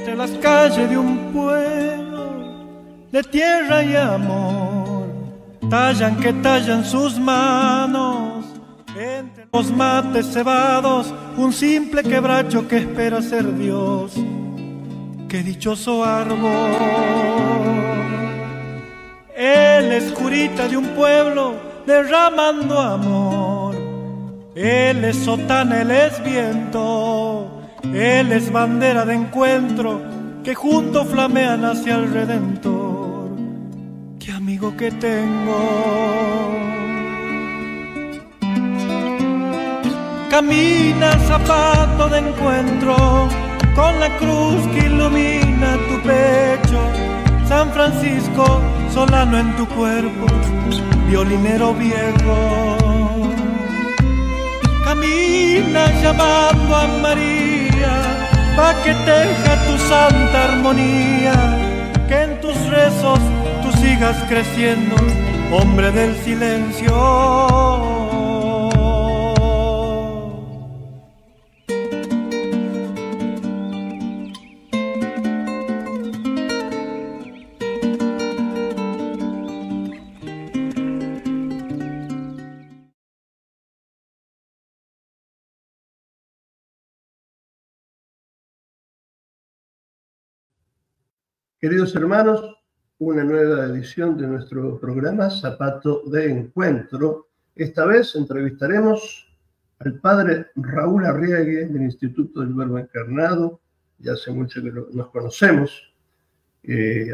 entre las calles de un pueblo de tierra y amor, tallan que tallan sus manos, entre los mates cebados, un simple quebracho que espera ser Dios. ¡Qué dichoso árbol! Él es curita de un pueblo derramando amor. Él es sotana, él es viento, él es bandera de encuentro que juntos flamean hacia el Redentor. ¡Qué amigo que tengo! Camina zapato de encuentro con la cruz que ilumina tu pecho. San Francisco, solano en tu cuerpo, violinero viejo. Camina llamando a María, pa' que teja tu santa armonía, que en tus rezos tú sigas creciendo, hombre del silencio. Queridos hermanos, una nueva edición de nuestro programa Zapato de Encuentro. Esta vez entrevistaremos al padre Raúl Arriague del Instituto del Verbo Encarnado. Ya hace mucho que nos conocemos,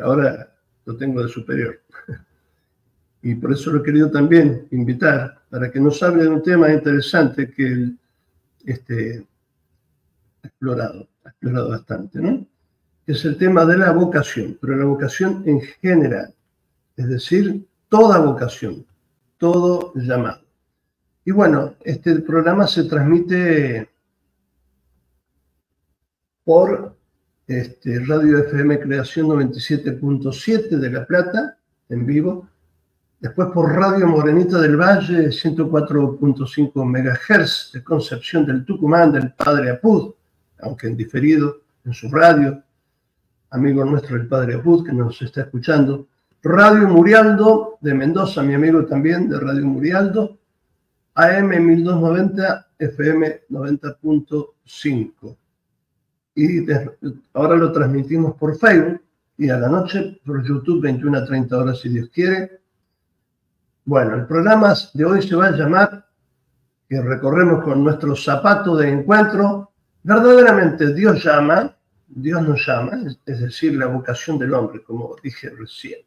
ahora lo tengo de superior. Y por eso lo he querido también invitar para que nos hable de un tema interesante que él ha explorado bastante, ¿no? Es el tema de la vocación, pero la vocación en general, es decir, toda vocación, todo llamado. Y bueno, este programa se transmite por Radio FM Creación 97.7 de La Plata, en vivo, después por Radio Morenita del Valle 104.5 MHz de Concepción del Tucumán, del Padre Apud, aunque en diferido en su radio, amigo nuestro el Padre Apud, que nos está escuchando. Radio Murialdo de Mendoza, mi amigo también de Radio Murialdo, AM 1290, FM 90.5. Y ahora lo transmitimos por Facebook y a la noche por YouTube 21 a 30 horas si Dios quiere. Bueno, el programa de hoy se va a llamar, que recorremos con nuestro zapato de encuentro, verdaderamente Dios llama, Dios nos llama, es decir, la vocación del hombre, como dije recién.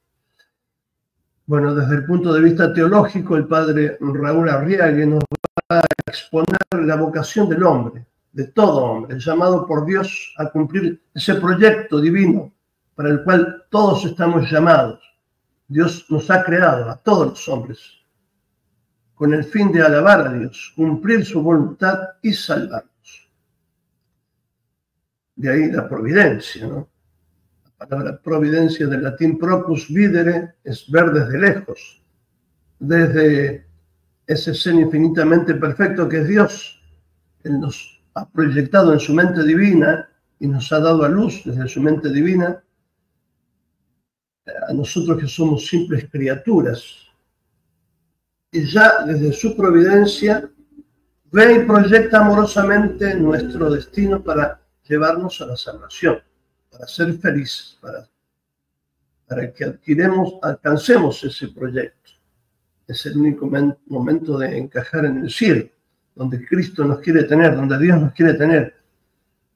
Bueno, desde el punto de vista teológico, el padre Raúl Arriague nos va a exponer la vocación del hombre, de todo hombre, llamado por Dios a cumplir ese proyecto divino para el cual todos estamos llamados. Dios nos ha creado a todos los hombres con el fin de alabar a Dios, cumplir su voluntad y salvarnos. De ahí la providencia, ¿no? La palabra providencia del latín propus videre es ver desde lejos, desde ese ser infinitamente perfecto que es Dios. Él nos ha proyectado en su mente divina y nos ha dado a luz desde su mente divina a nosotros que somos simples criaturas. Y ya desde su providencia ve y proyecta amorosamente nuestro destino para llevarnos a la salvación, para ser felices, para que alcancemos ese proyecto. Es el único momento de encajar en el cielo, donde Cristo nos quiere tener, donde Dios nos quiere tener,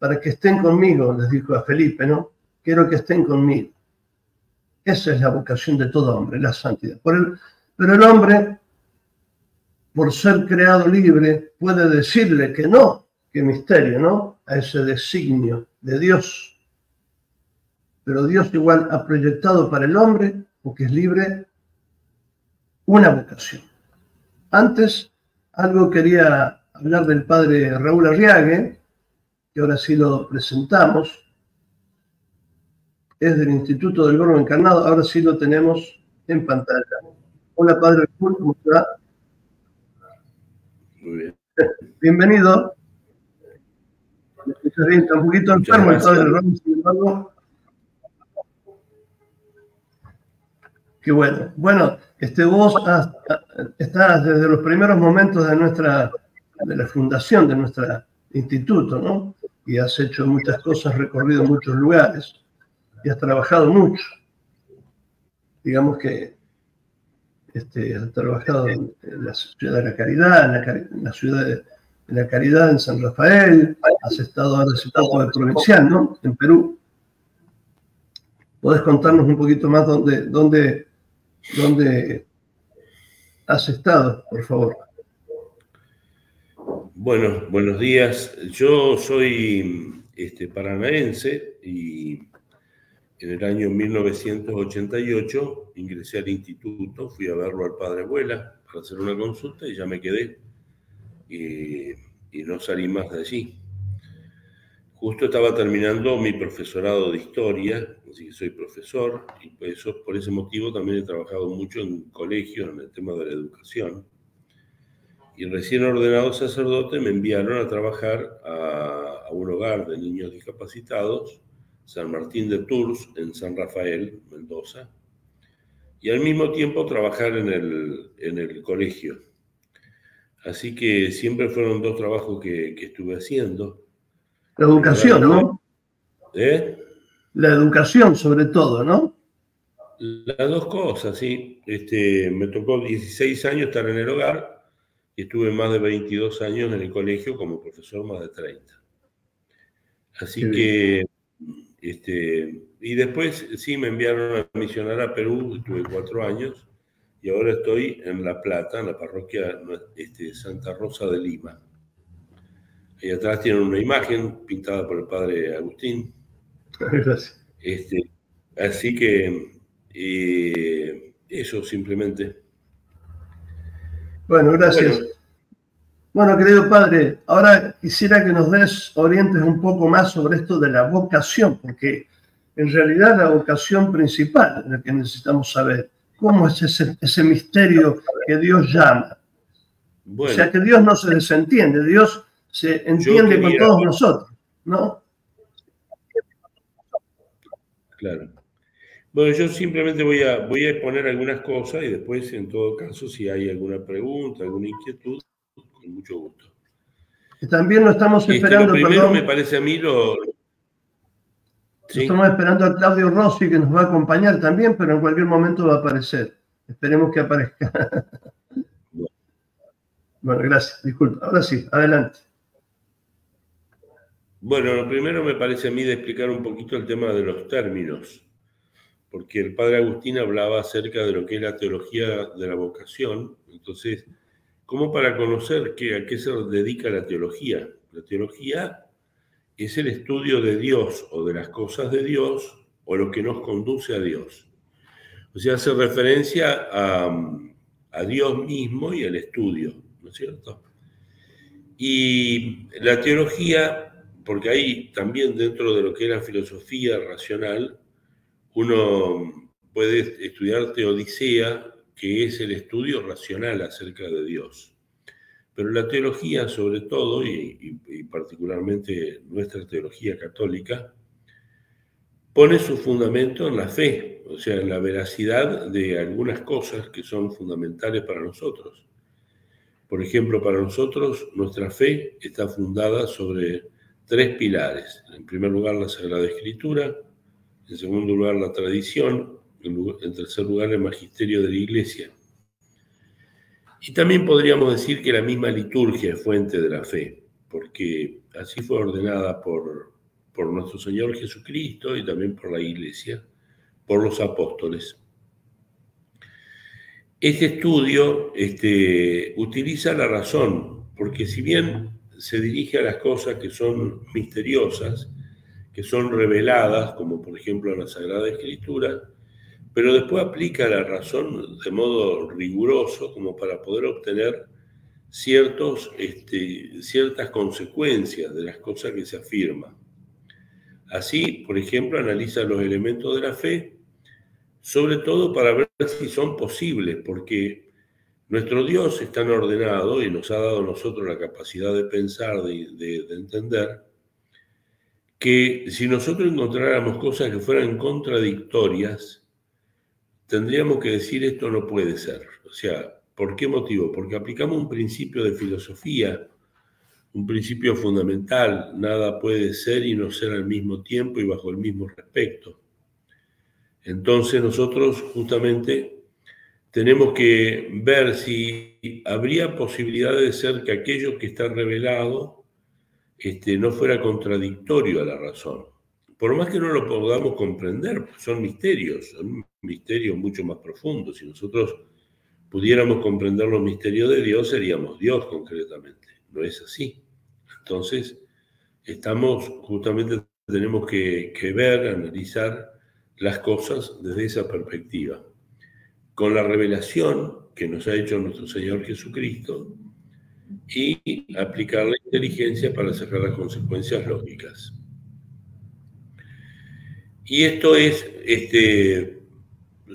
para que estén conmigo, les dijo a Felipe, ¿no? Quiero que estén conmigo. Esa es la vocación de todo hombre, la santidad. Pero el hombre, por ser creado libre, puede decirle que no, qué misterio, ¿no? A ese designio de Dios. Pero Dios igual ha proyectado para el hombre, porque es libre, una vocación. Antes, algo quería hablar del padre Raúl Arriague, que ahora sí lo presentamos. Es del Instituto del Verbo Encarnado, ahora sí lo tenemos en pantalla. Hola, padre Raúl, ¿cómo está? Muy bien. Bienvenido. Está un poquito enfermo el padre Ron, sin embargo. Qué bueno. Bueno, vos estás desde los primeros momentos de la fundación de nuestro instituto, ¿no? Y has hecho muchas cosas, recorrido muchos lugares y has trabajado mucho. Digamos que has trabajado en la Ciudad de la Caridad, en la Ciudad de la Caridad en San Rafael, has estado ahora hace poco de provincial, ¿no? En Perú. ¿Podés contarnos un poquito más dónde has estado, por favor? Bueno, buenos días. Yo soy paranaense y en el año 1988 ingresé al instituto, fui a verlo al padre Abuela para hacer una consulta y ya me quedé y no salí más de allí. Justo estaba terminando mi profesorado de historia, así que soy profesor y por ese motivo también he trabajado mucho en colegios en el tema de la educación. Y recién ordenado sacerdote me enviaron a trabajar a un hogar de niños discapacitados, San Martín de Tours, en San Rafael, Mendoza, y al mismo tiempo trabajar en el colegio. Así que siempre fueron dos trabajos que estuve haciendo. La educación, ¿no? La educación sobre todo, ¿no? Las dos cosas, sí. Me tocó 16 años estar en el hogar y estuve más de 22 años en el colegio como profesor, más de 30. Así que, y después sí me enviaron a misionar a Perú, estuve 4 años y ahora estoy en La Plata, en la parroquia Santa Rosa de Lima. Ahí atrás tienen una imagen pintada por el padre Agustín. Gracias. Así que eso simplemente. Bueno, gracias. Bueno, querido padre, ahora quisiera que nos orientes un poco más sobre esto de la vocación, porque en realidad la vocación principal es la que necesitamos saber. ¿Cómo es ese misterio que Dios llama? Bueno, o sea, que Dios no se desentiende, Dios se entiende con todos nosotros, ¿no? Claro. Bueno, yo simplemente voy a exponer algunas cosas y después, en todo caso, si hay alguna pregunta, alguna inquietud, con mucho gusto. También lo estamos esperando, lo primero me parece a mí ¿sí? Estamos esperando a Claudio Rossi, que nos va a acompañar también, pero en cualquier momento va a aparecer. Esperemos que aparezca. Bueno, gracias. Disculpa. Ahora sí, adelante. Bueno, lo primero me parece a mí de explicar un poquito el tema de los términos, porque el padre Agustín hablaba acerca de lo que es la teología de la vocación. Entonces, ¿cómo para conocer a qué se dedica la teología? La teología es el estudio de Dios o de las cosas de Dios o lo que nos conduce a Dios. O sea, hace referencia a Dios mismo y al estudio, ¿no es cierto? Y la teología, porque ahí también dentro de lo que es la filosofía racional, uno puede estudiar teodicea, que es el estudio racional acerca de Dios. Pero la teología, sobre todo, y particularmente nuestra teología católica, pone su fundamento en la fe, o sea, en la veracidad de algunas cosas que son fundamentales para nosotros. Por ejemplo, para nosotros, nuestra fe está fundada sobre 3 pilares. En primer lugar, la Sagrada Escritura. En segundo lugar, la tradición. En tercer lugar, el magisterio de la Iglesia. Y también podríamos decir que la misma liturgia es fuente de la fe, porque así fue ordenada por nuestro Señor Jesucristo y también por la Iglesia, por los apóstoles. Este estudio utiliza la razón, porque si bien se dirige a las cosas que son misteriosas, que son reveladas, como por ejemplo la Sagrada Escritura, pero después aplica la razón de modo riguroso como para poder obtener ciertas consecuencias de las cosas que se afirman. Así, por ejemplo, analiza los elementos de la fe, sobre todo para ver si son posibles, porque nuestro Dios es tan ordenado y nos ha dado a nosotros la capacidad de pensar, de entender, que si nosotros encontráramos cosas que fueran contradictorias, tendríamos que decir esto no puede ser. O sea, ¿por qué motivo? Porque aplicamos un principio de filosofía, un principio fundamental: nada puede ser y no ser al mismo tiempo y bajo el mismo respecto. Entonces nosotros justamente tenemos que ver si habría posibilidad de ser que aquello que está revelado no fuera contradictorio a la razón. Por más que no lo podamos comprender, son misterios mucho más profundos. Si nosotros pudiéramos comprender los misterios de Dios, seríamos Dios concretamente. No es así. Entonces, tenemos que ver, analizar las cosas desde esa perspectiva, con la revelación que nos ha hecho nuestro Señor Jesucristo, y aplicar la inteligencia para sacar las consecuencias lógicas. Y esto es,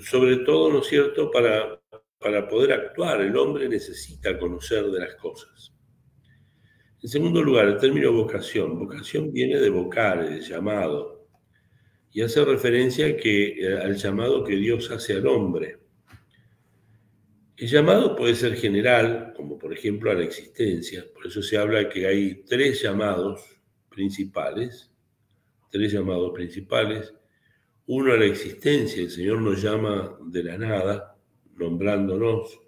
sobre todo, ¿no es cierto?, para poder actuar. El hombre necesita conocer de las cosas. En segundo lugar, el término vocación. Vocación viene de vocar, de llamado, y hace referencia al llamado que Dios hace al hombre. El llamado puede ser general, como por ejemplo a la existencia. Por eso se habla que hay tres llamados principales. Uno a la existencia: el Señor nos llama de la nada, nombrándonos.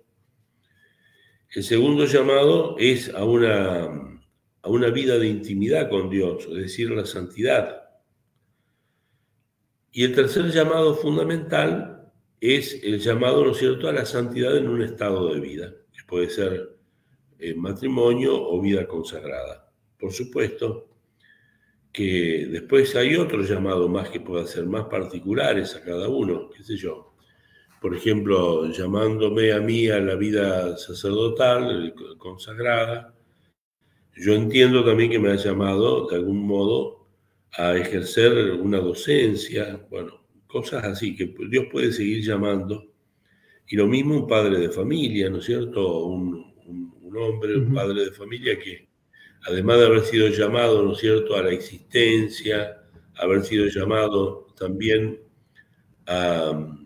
El segundo llamado es a una vida de intimidad con Dios, es decir, la santidad. Y el tercer llamado fundamental es el llamado, ¿no es cierto?, a la santidad en un estado de vida, que puede ser matrimonio o vida consagrada. Por supuesto que después hay otro llamado más que pueda ser más particulares a cada uno, qué sé yo. Por ejemplo, llamándome a mí a la vida sacerdotal, consagrada, yo entiendo también que me ha llamado de algún modo a ejercer una docencia, bueno, cosas así que Dios puede seguir llamando. Y lo mismo un padre de familia, ¿no es cierto? Un hombre, un padre de familia que, además de haber sido llamado, ¿no es cierto?, a la existencia, haber sido llamado también a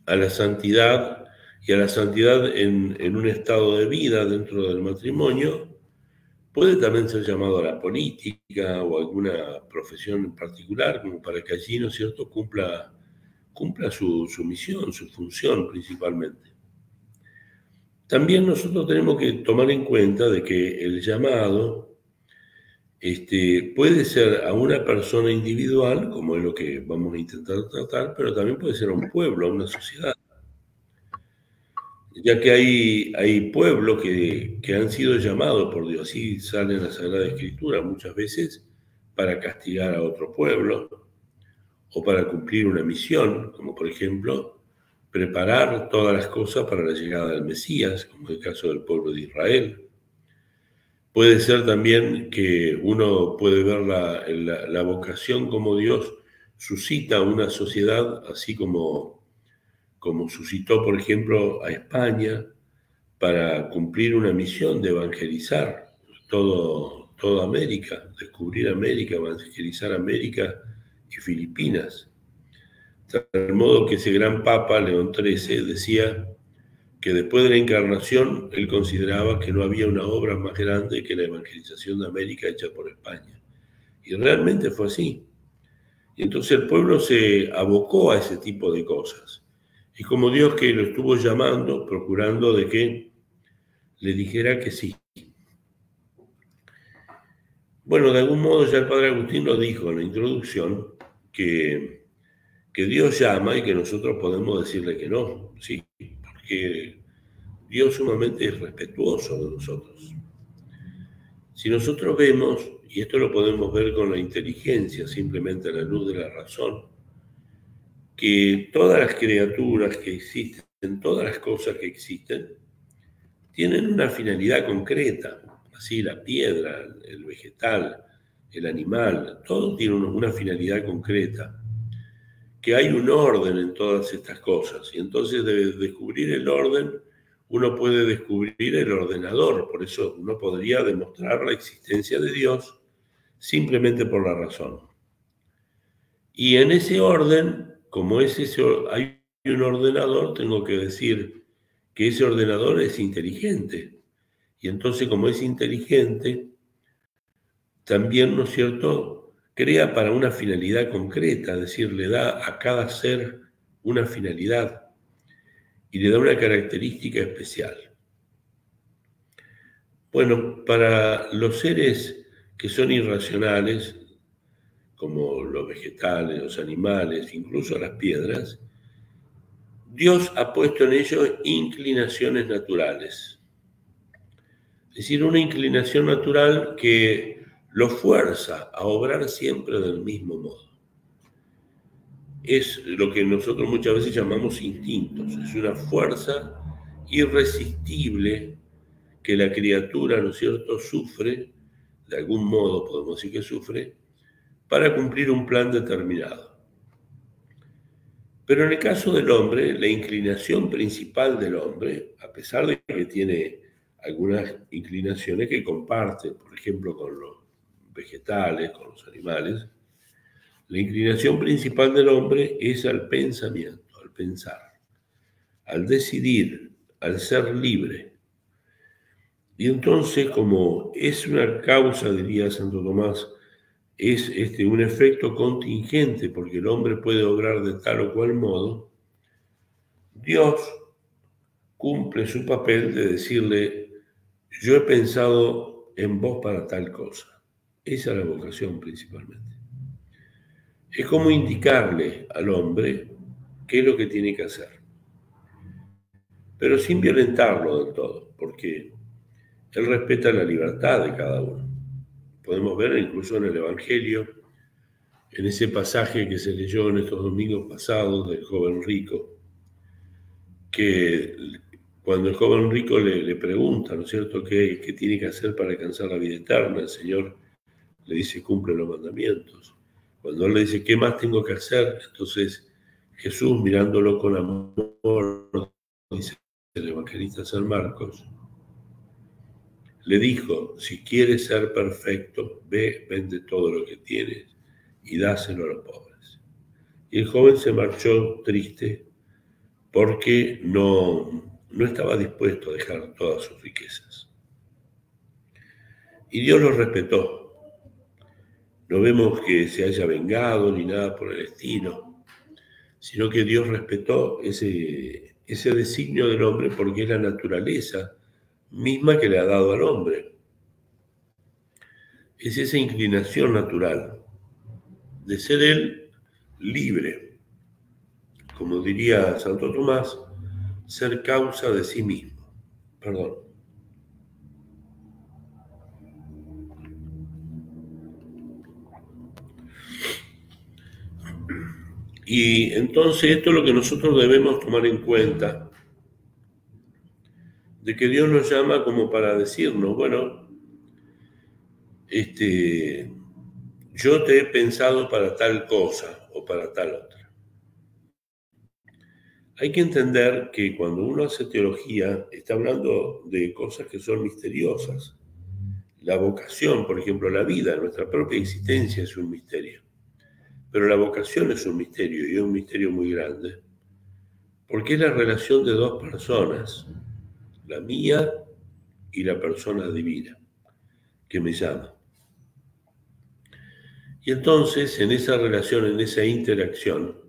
la santidad, y a la santidad en un estado de vida dentro del matrimonio, puede también ser llamado a la política o a alguna profesión en particular, como para que allí, ¿no es cierto?, cumpla su misión, su función principalmente. También nosotros tenemos que tomar en cuenta de que el llamado puede ser a una persona individual, como es lo que vamos a intentar tratar, pero también puede ser a un pueblo, a una sociedad. Ya que hay pueblos que han sido llamados por Dios, así sale en la Sagrada Escritura muchas veces, para castigar a otro pueblo o para cumplir una misión, como por ejemplo preparar todas las cosas para la llegada del Mesías, como el caso del pueblo de Israel. Puede ser también que uno puede ver la vocación como Dios suscita una sociedad, así como suscitó, por ejemplo, a España para cumplir una misión de evangelizar toda América, descubrir América, evangelizar América y Filipinas. De tal modo que ese gran Papa, León XIII, decía que después de la encarnación él consideraba que no había una obra más grande que la evangelización de América hecha por España. Y realmente fue así. Y entonces el pueblo se abocó a ese tipo de cosas. Y como Dios que lo estuvo llamando, procurando de que le dijera que sí. Bueno, de algún modo ya el padre Agustín lo dijo en la introducción, que Dios llama y que nosotros podemos decirle que no, sí, porque Dios sumamente es respetuoso de nosotros. Si nosotros vemos, y esto lo podemos ver con la inteligencia, simplemente a la luz de la razón, que todas las criaturas que existen, todas las cosas que existen, tienen una finalidad concreta. Así la piedra, el vegetal, el animal, todo tiene una finalidad concreta. Que hay un orden en todas estas cosas. Y entonces de descubrir el orden, uno puede descubrir el ordenador. Por eso uno podría demostrar la existencia de Dios simplemente por la razón. Y en ese orden, como hay un ordenador, tengo que decir que ese ordenador es inteligente. Y entonces, como es inteligente, también, ¿no es cierto?, crea para una finalidad concreta, es decir, le da a cada ser una finalidad y le da una característica especial. Bueno, para los seres que son irracionales, como los vegetales, los animales, incluso las piedras, Dios ha puesto en ellos inclinaciones naturales. Es decir, una inclinación natural que los fuerza a obrar siempre del mismo modo. Es lo que nosotros muchas veces llamamos instintos. Es una fuerza irresistible que la criatura, ¿no es cierto?, sufre, de algún modo podemos decir que sufre, para cumplir un plan determinado. Pero en el caso del hombre, la inclinación principal del hombre, a pesar de que tiene algunas inclinaciones que comparte, por ejemplo, con los vegetales, con los animales, la inclinación principal del hombre es al pensamiento, al pensar, al decidir, al ser libre. Y entonces, como es una causa, diría Santo Tomás, es un efecto contingente, porque el hombre puede obrar de tal o cual modo, Dios cumple su papel de decirle: yo he pensado en vos para tal cosa. Esa es la vocación principalmente. Es como indicarle al hombre qué es lo que tiene que hacer, pero sin violentarlo del todo, porque él respeta la libertad de cada uno. Podemos ver incluso en el Evangelio, en ese pasaje que se leyó en estos domingos pasados del joven rico, que cuando el joven rico le pregunta, ¿no es cierto?, qué tiene que hacer para alcanzar la vida eterna, el Señor le dice: cumple los mandamientos. Cuando él le dice: ¿qué más tengo que hacer?, entonces Jesús, mirándolo con amor, dice el evangelista San Marcos, le dijo: si quieres ser perfecto, ve, vende todo lo que tienes y dáselo a los pobres. Y el joven se marchó triste porque no estaba dispuesto a dejar todas sus riquezas. Y Dios lo respetó. No vemos que se haya vengado ni nada por el estilo, sino que Dios respetó ese designio del hombre, porque es la naturaleza misma que le ha dado al hombre. Es esa inclinación natural de ser él libre, como diría Santo Tomás, ser causa de sí mismo. Perdón. Y entonces esto es lo que nosotros debemos tomar en cuenta, de que Dios nos llama como para decirnos: bueno, yo te he pensado para tal cosa o para tal otra. Hay que entender que cuando uno hace teología, está hablando de cosas que son misteriosas. La vocación, por ejemplo, la vida, nuestra propia existencia es un misterio. Pero la vocación es un misterio, y es un misterio muy grande, porque es la relación de dos personas, la mía y la persona divina, que me llama. Y entonces, en esa relación, en esa interacción,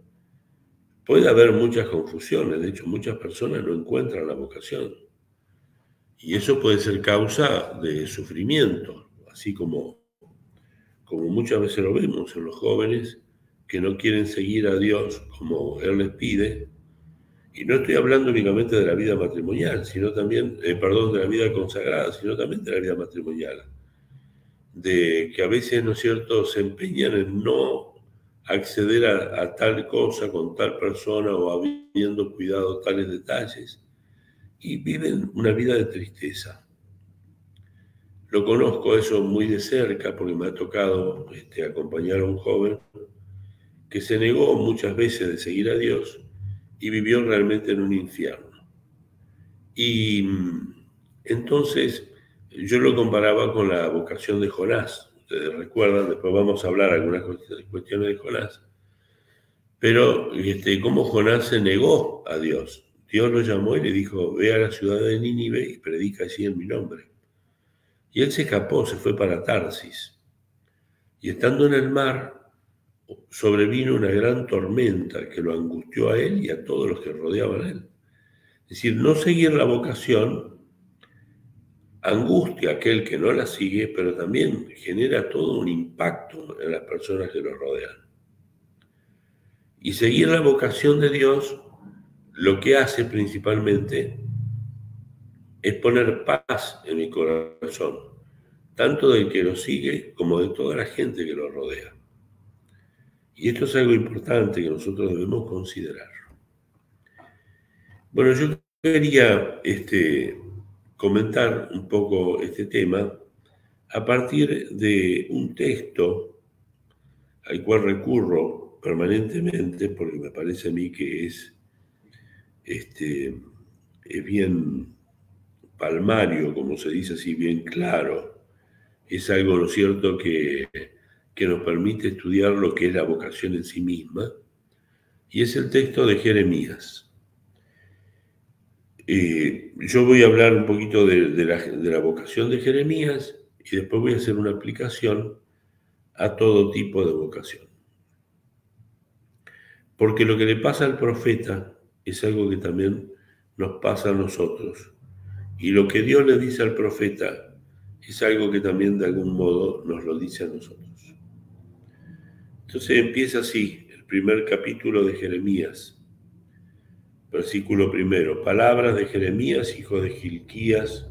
puede haber muchas confusiones. De hecho, muchas personas no encuentran la vocación. Y eso puede ser causa de sufrimiento, así como muchas veces lo vemos en los jóvenes que no quieren seguir a Dios como Él les pide. Y no estoy hablando únicamente de la vida matrimonial, sino también, de la vida consagrada, sino también de la vida matrimonial. De que a veces, ¿no es cierto?, se empeñan en no acceder a tal cosa con tal persona, o habiendo cuidado tales detalles, y viven una vida de tristeza. Lo conozco eso muy de cerca, porque me ha tocado acompañar a un joven que se negó muchas veces de seguir a Dios y vivió realmente en un infierno. Y entonces yo lo comparaba con la vocación de Jonás. ustedes recuerdan, después vamos a hablar algunas cuestiones de Jonás, pero cómo Jonás se negó a Dios. Dios lo llamó y le dijo, ve a la ciudad de Nínive y predica allí en mi nombre. Y él se escapó, se fue para Tarsis. Y estando en el mar, sobrevino una gran tormenta que lo angustió a él y a todos los que rodeaban a él. Es decir, no seguir la vocación angustia a aquel que no la sigue, pero también genera todo un impacto en las personas que lo rodean. Y seguir la vocación de Dios, lo que hace principalmente es poner paz en mi corazón, tanto del que lo sigue como de toda la gente que lo rodea. Y esto es algo importante que nosotros debemos considerar. Bueno, yo quería comentar un poco este tema a partir de un texto al cual recurro permanentemente porque me parece a mí que es bien palmario, como se dice así, bien claro. Es algo, ¿no es cierto?, que nos permite estudiar lo que es la vocación en sí misma, y es el texto de Jeremías. Yo voy a hablar un poquito de la vocación de Jeremías y después voy a hacer una aplicación a todo tipo de vocación. Porque lo que le pasa al profeta es algo que también nos pasa a nosotros. Y lo que Dios le dice al profeta es algo que también de algún modo nos lo dice a nosotros. Entonces empieza así el primer capítulo de Jeremías. Versículo primero. Palabras de Jeremías, hijo de Gilquías,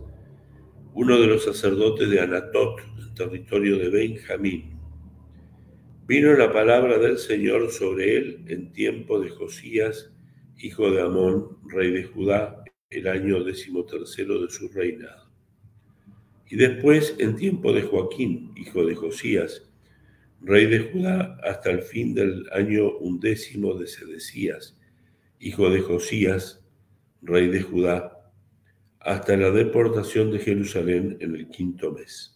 uno de los sacerdotes de Anatot, en territorio de Benjamín. Vino la palabra del Señor sobre él en tiempo de Josías, hijo de Amón, rey de Judá, el año 13 de su reinado. Y después en tiempo de Joaquín, hijo de Josías, rey de Judá, hasta el fin del año 11 de Sedecías, hijo de Josías, rey de Judá, hasta la deportación de Jerusalén en el 5º mes.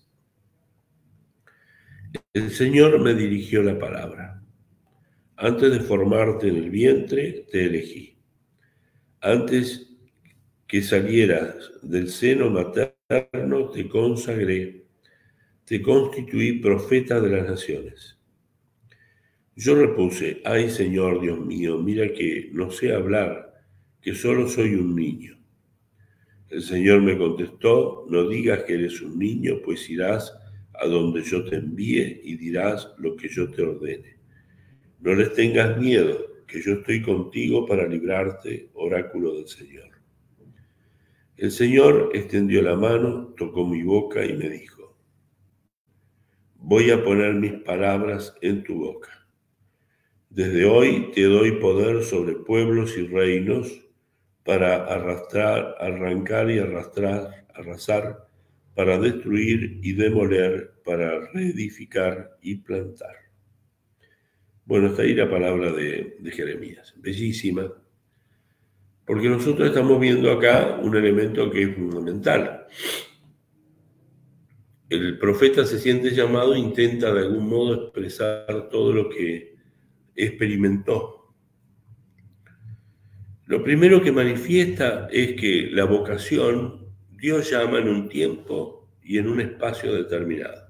El Señor me dirigió la palabra. Antes de formarte en el vientre, te elegí. Antes que salieras del seno materno, te consagré. Te constituí profeta de las naciones. Yo repuse, ay Señor Dios mío, mira que no sé hablar, que solo soy un niño. El Señor me contestó, no digas que eres un niño, pues irás a donde yo te envíe y dirás lo que yo te ordene. No les tengas miedo, que yo estoy contigo para librarte, oráculo del Señor. El Señor extendió la mano, tocó mi boca y me dijo, voy a poner mis palabras en tu boca. Desde hoy te doy poder sobre pueblos y reinos para arrancar y arrasar, para destruir y demoler, para reedificar y plantar. Bueno, hasta ahí la palabra de Jeremías, bellísima, porque nosotros estamos viendo acá un elemento que es fundamental. El profeta se siente llamado e intenta de algún modo expresar todo lo que experimentó. Lo primero que manifiesta es que la vocación Dios llama en un tiempo y en un espacio determinado.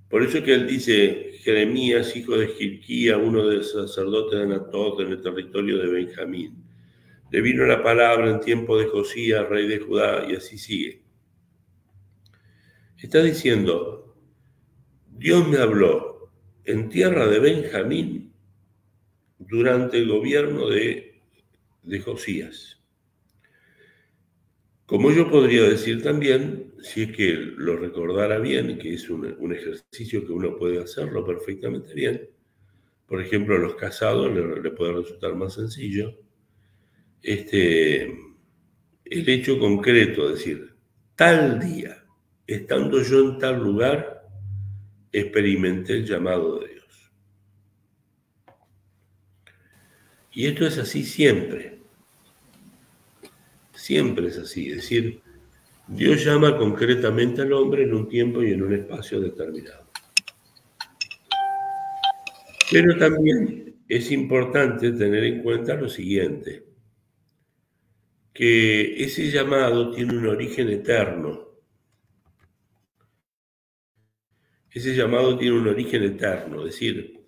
Por eso que él dice, Jeremías, hijo de Gilquía, uno de los sacerdotes de Anatot en el territorio de Benjamín. Le vino la palabra en tiempo de Josías, rey de Judá, y así sigue. Está diciendo, Dios me habló en tierra de Benjamín durante el gobierno de Josías. Como yo podría decir también, si es que lo recordara bien, que es un ejercicio que uno puede hacerlo perfectamente bien, por ejemplo, a los casados le puede resultar más sencillo, el hecho concreto, es decir, tal día, estando yo en tal lugar, experimenté el llamado de Dios. Y esto es así siempre. Siempre es así, es decir, Dios llama concretamente al hombre en un tiempo y en un espacio determinado. Pero también es importante tener en cuenta lo siguiente, que ese llamado tiene un origen eterno. Ese llamado tiene un origen eterno, es decir,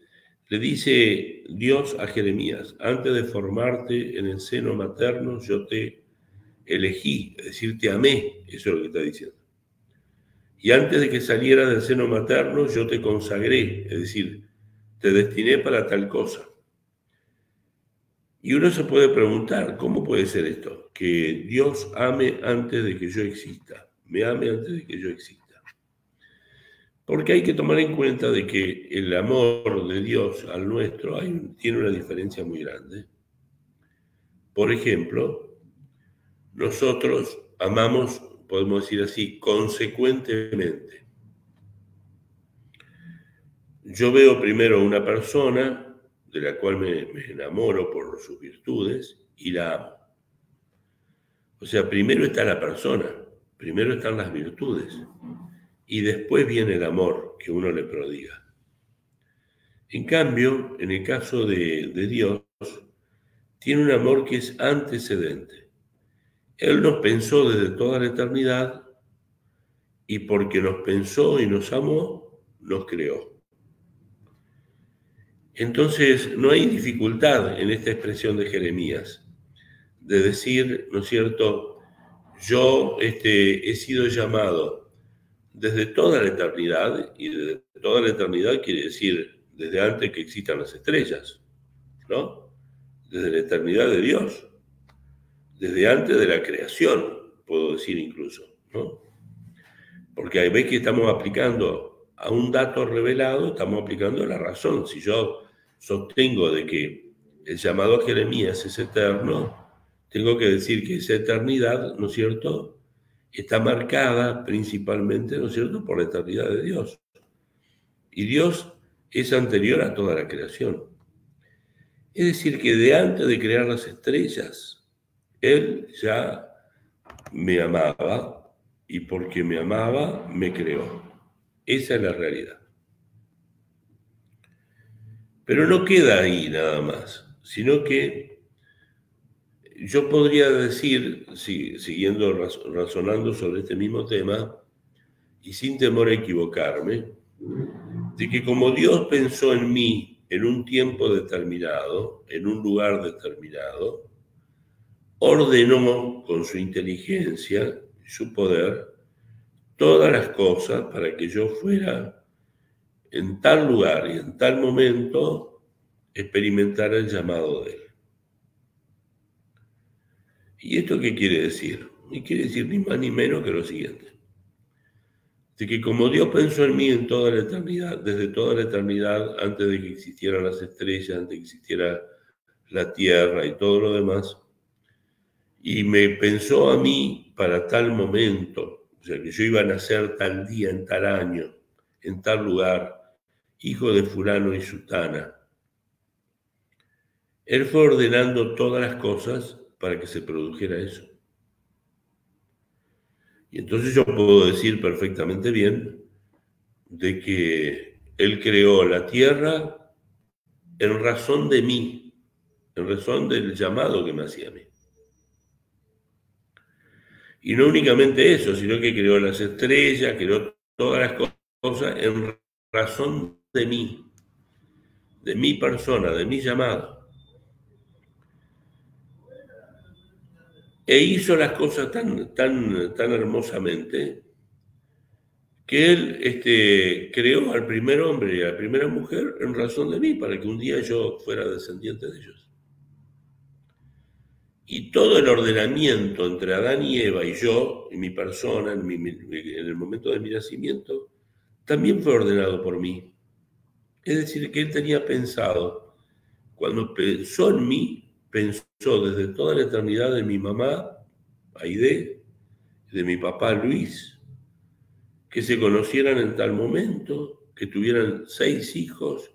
le dice Dios a Jeremías, antes de formarte en el seno materno, yo te elegí, es decir, te amé, eso es lo que está diciendo. Y antes de que saliera del seno materno, yo te consagré, es decir, te destiné para tal cosa. Y uno se puede preguntar, ¿cómo puede ser esto? Que Dios ame antes de que yo exista, me ame antes de que yo exista. Porque hay que tomar en cuenta de que el amor de Dios al nuestro tiene una diferencia muy grande. Por ejemplo, nosotros amamos, podemos decir así, consecuentemente. Yo veo primero a una persona de la cual me enamoro por sus virtudes y la amo. O sea, primero está la persona, primero están las virtudes y después viene el amor que uno le prodiga. En cambio, en el caso de Dios, tiene un amor que es antecedente. Él nos pensó desde toda la eternidad y porque nos pensó y nos amó, nos creó. Entonces, no hay dificultad en esta expresión de Jeremías, de decir, ¿no es cierto?, yo he sido llamado desde toda la eternidad, y desde toda la eternidad quiere decir desde antes que existan las estrellas, ¿no? Desde la eternidad de Dios, desde antes de la creación, puedo decir incluso, ¿no? Porque ahí ves que estamos aplicando a un dato revelado, estamos aplicando la razón. Si yo sostengo de que el llamado a Jeremías es eterno, tengo que decir que esa eternidad, ¿no es cierto?, está marcada principalmente, ¿no es cierto?, por la eternidad de Dios. Y Dios es anterior a toda la creación. Es decir, que de antes de crear las estrellas, Él ya me amaba y porque me amaba, me creó. Esa es la realidad. Pero no queda ahí nada más, sino que yo podría decir, siguiendo razonando sobre este mismo tema, y sin temor a equivocarme, de que como Dios pensó en mí en un tiempo determinado, en un lugar determinado, ordenó con su inteligencia y su poder todas las cosas para que yo fuera en tal lugar y en tal momento experimentar el llamado de Él. ¿Y esto qué quiere decir? Y quiere decir ni más ni menos que lo siguiente. De que como Dios pensó en mí en toda la eternidad, desde toda la eternidad, antes de que existieran las estrellas, antes de que existiera la tierra y todo lo demás, y me pensó a mí para tal momento, o sea, que yo iba a nacer tal día, en tal año, en tal lugar, hijo de fulano y sutana. Él fue ordenando todas las cosas para que se produjera eso. Y entonces yo puedo decir perfectamente bien de que Él creó la tierra en razón de mí, en razón del llamado que me hacía a mí. Y no únicamente eso, sino que creó las estrellas, creó todas las cosas en razón de mí, de mi persona, de mi llamado. E hizo las cosas tan hermosamente que Él creó al primer hombre y a la primera mujer en razón de mí, para que un día yo fuera descendiente de ellos. Y todo el ordenamiento entre Adán y Eva y yo, y mi persona, en el momento de mi nacimiento, también fue ordenado por mí. Es decir, que Él tenía pensado, cuando pensó en mí, pensó desde toda la eternidad de mi mamá, Aide, de mi papá Luis, que se conocieran en tal momento, que tuvieran 6 hijos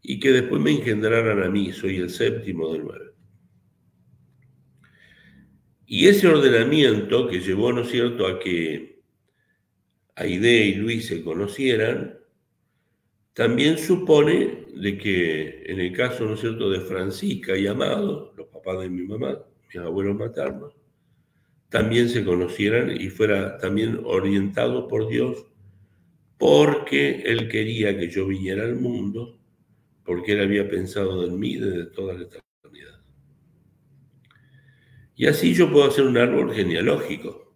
y que después me engendraran a mí, soy el 7º de 9. Y ese ordenamiento que llevó, ¿no es cierto?, a que Aide y Luis se conocieran, también supone de que en el caso, ¿no es cierto?, de Francisca y Amado, los papás de mi mamá, mis abuelos maternos, también se conocieran y fuera también orientado por Dios, porque Él quería que yo viniera al mundo, porque Él había pensado en mí desde toda la eternidad. Y así yo puedo hacer un árbol genealógico.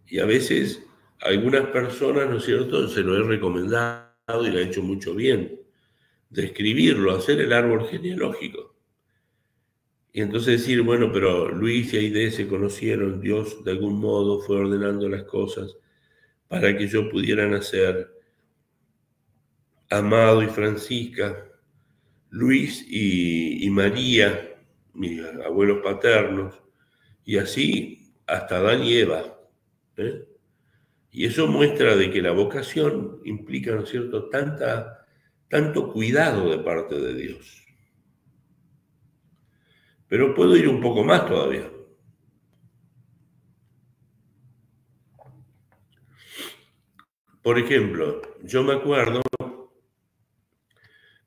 Y a veces a algunas personas, ¿no es cierto?, se lo he recomendado y le ha hecho mucho bien, de escribirlo, hacer el árbol genealógico. Y entonces decir, bueno, pero Luis y Aide se conocieron, Dios de algún modo fue ordenando las cosas para que yo pudiera nacer, Amado y Francisca, Luis y María, mis abuelos paternos, y así hasta Adán y Eva. Y eso muestra de que la vocación implica, ¿no es cierto?, tanto cuidado de parte de Dios. Pero puedo ir un poco más todavía. Por ejemplo, yo me acuerdo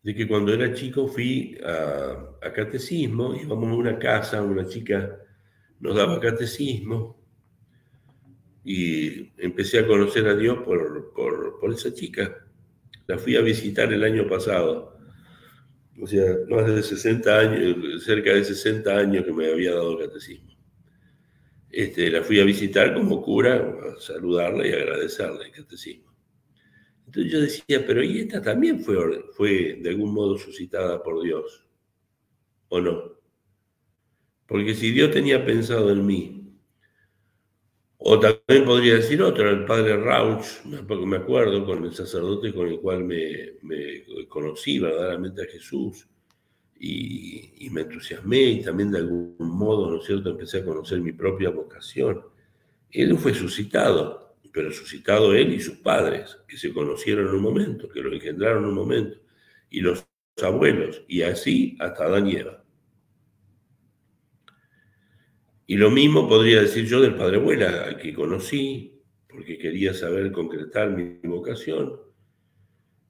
de que cuando era chico fui a catecismo, íbamos a una casa, una chica nos daba catecismo y empecé a conocer a Dios por esa chica. La fui a visitar el año pasado. O sea, más de 60 años, cerca de 60 años que me había dado catecismo. La fui a visitar como cura, a saludarla y agradecerle el catecismo. Entonces yo decía, pero ¿y esta también fue de algún modo suscitada por Dios? ¿O no? Porque si Dios tenía pensado en mí, o también podría decir otro, el padre Rauch, porque me acuerdo con el sacerdote con el cual me conocí verdaderamente a Jesús y me entusiasmé y también de algún modo, ¿no es cierto?, empecé a conocer mi propia vocación. Él fue suscitado, pero suscitado él y sus padres, que se conocieron en un momento, que lo engendraron en un momento, y los abuelos, y así hasta Adán y Eva. Y lo mismo podría decir yo del padre Vuela, al que conocí, porque quería saber concretar mi vocación.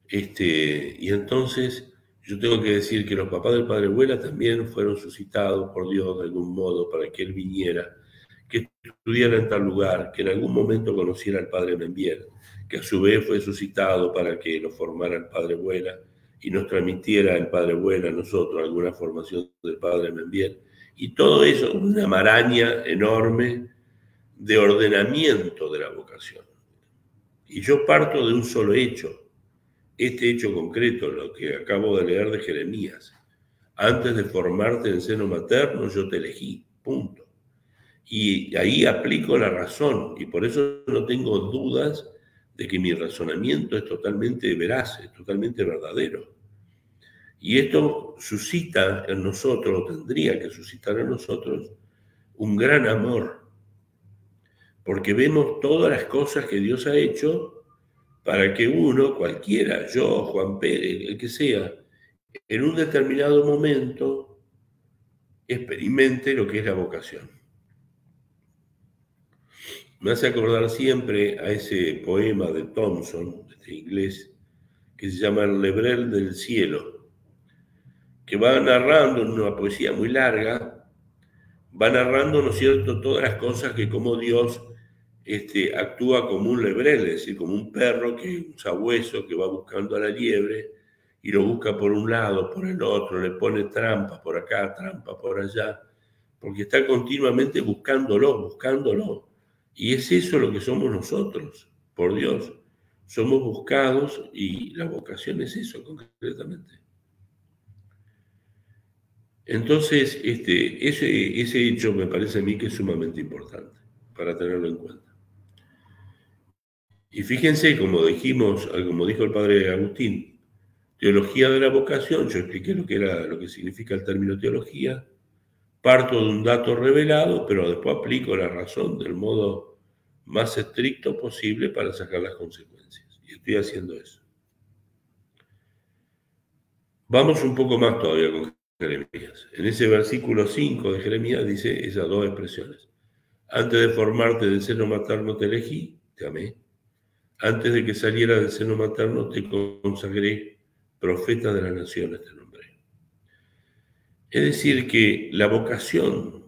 Y entonces yo tengo que decir que los papás del padre Vuela también fueron suscitados por Dios de algún modo para que él viniera, que estudiara en tal lugar, que en algún momento conociera al padre Membier, que a su vez fue suscitado para que lo formara el padre Vuela y nos transmitiera el padre Vuela a nosotros alguna formación del padre Membier. Y todo eso, una maraña enorme de ordenamiento de la vocación. Y yo parto de un solo hecho, este hecho concreto, lo que acabo de leer de Jeremías. Antes de formarte en el seno materno, yo te elegí, punto. Y ahí aplico la razón, y por eso no tengo dudas de que mi razonamiento es totalmente veraz, es totalmente verdadero. Y esto suscita en nosotros, o tendría que suscitar en nosotros, un gran amor, porque vemos todas las cosas que Dios ha hecho para que uno, cualquiera, yo, Juan Pérez, el que sea, en un determinado momento experimente lo que es la vocación. Me hace acordar siempre a ese poema de Thomson, este inglés, que se llama El Lebrel del Cielo, que va narrando en una poesía muy larga, va narrando, ¿no es cierto?, todas las cosas que como Dios actúa como un lebrel, es decir, como un perro, un sabueso que va buscando a la liebre y lo busca por un lado, por el otro, le pone trampas por acá, trampas por allá, porque está continuamente buscándolo. Y es eso lo que somos nosotros, por Dios. Somos buscados y la vocación es eso, concretamente. Entonces, ese hecho me parece a mí que es sumamente importante para tenerlo en cuenta. Y fíjense, como dijo el padre Agustín, teología de la vocación, yo expliqué lo que significa el término teología, parto de un dato revelado, pero después aplico la razón del modo más estricto posible para sacar las consecuencias. Y estoy haciendo eso. Vamos un poco más todavía con Jeremías. En ese versículo 5 de Jeremías dice esas dos expresiones. Antes de formarte del seno materno te elegí, te amé. Antes de que saliera del seno materno te consagré profeta de las naciones, te nombré. Es decir, que la vocación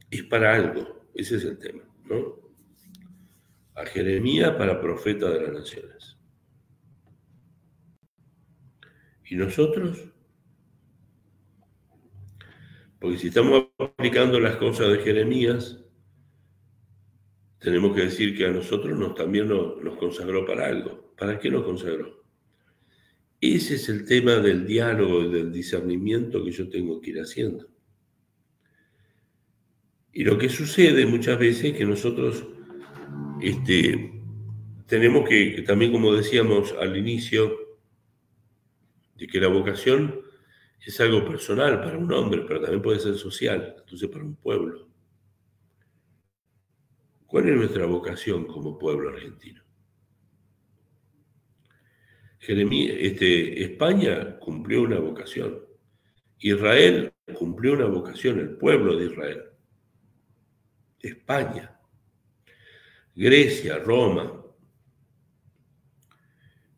es para algo, ese es el tema, ¿no? A Jeremías para profeta de las naciones. ¿Y nosotros? Porque si estamos aplicando las cosas de Jeremías, tenemos que decir que a nosotros también nos consagró para algo. ¿Para qué nos consagró? Ese es el tema del diálogo y del discernimiento que yo tengo que ir haciendo. Y lo que sucede muchas veces es que nosotros tenemos que, también como decíamos al inicio, de que la vocación es algo personal para un hombre, pero también puede ser social, entonces para un pueblo. ¿Cuál es nuestra vocación como pueblo argentino? España cumplió una vocación. Israel cumplió una vocación, el pueblo de Israel. España, Grecia, Roma,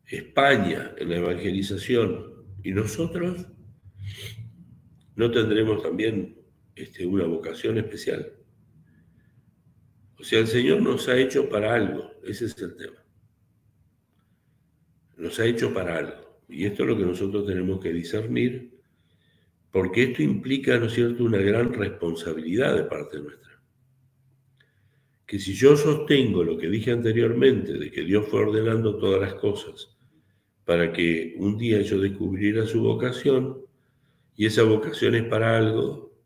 España en la evangelización. ¿Y nosotros no tendremos también una vocación especial? O sea, el Señor nos ha hecho para algo, ese es el tema. Nos ha hecho para algo. Y esto es lo que nosotros tenemos que discernir, porque esto implica, ¿no es cierto?, una gran responsabilidad de parte nuestra. Que si yo sostengo lo que dije anteriormente, de que Dios fue ordenando todas las cosas para que un día yo descubriera su vocación, y esa vocación es para algo,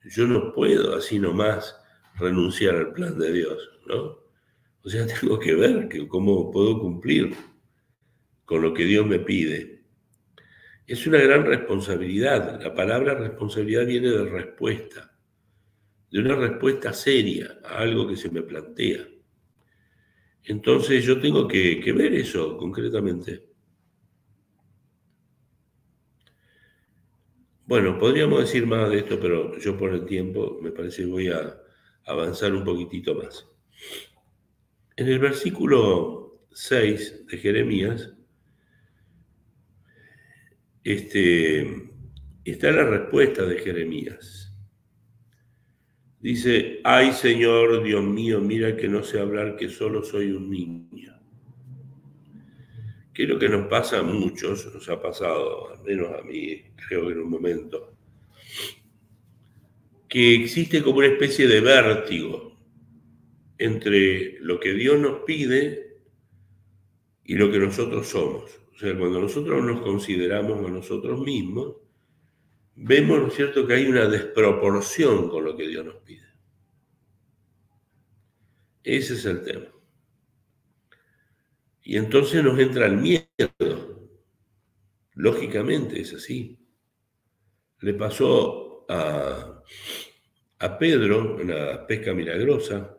yo no puedo así nomás renunciar al plan de Dios, ¿no? O sea, tengo que ver cómo puedo cumplir con lo que Dios me pide. Es una gran responsabilidad. La palabra responsabilidad viene de respuesta, de una respuesta seria a algo que se me plantea. Entonces yo tengo que ver eso concretamente. Bueno, podríamos decir más de esto, pero yo por el tiempo me parece que voy a avanzar un poquitito más. En el versículo 6 de Jeremías está la respuesta de Jeremías. Dice: ay, Señor, Dios mío, mira que no sé hablar, que solo soy un niño. Que es lo que nos pasa a muchos, nos ha pasado, al menos a mí, creo que en un momento, que existe como una especie de vértigo entre lo que Dios nos pide y lo que nosotros somos. O sea, cuando nosotros nos consideramos a nosotros mismos, vemos, ¿no es cierto?, que hay una desproporción con lo que Dios nos pide. Ese es el tema. Y entonces nos entra el miedo. Lógicamente es así. Le pasó a Pedro en la pesca milagrosa,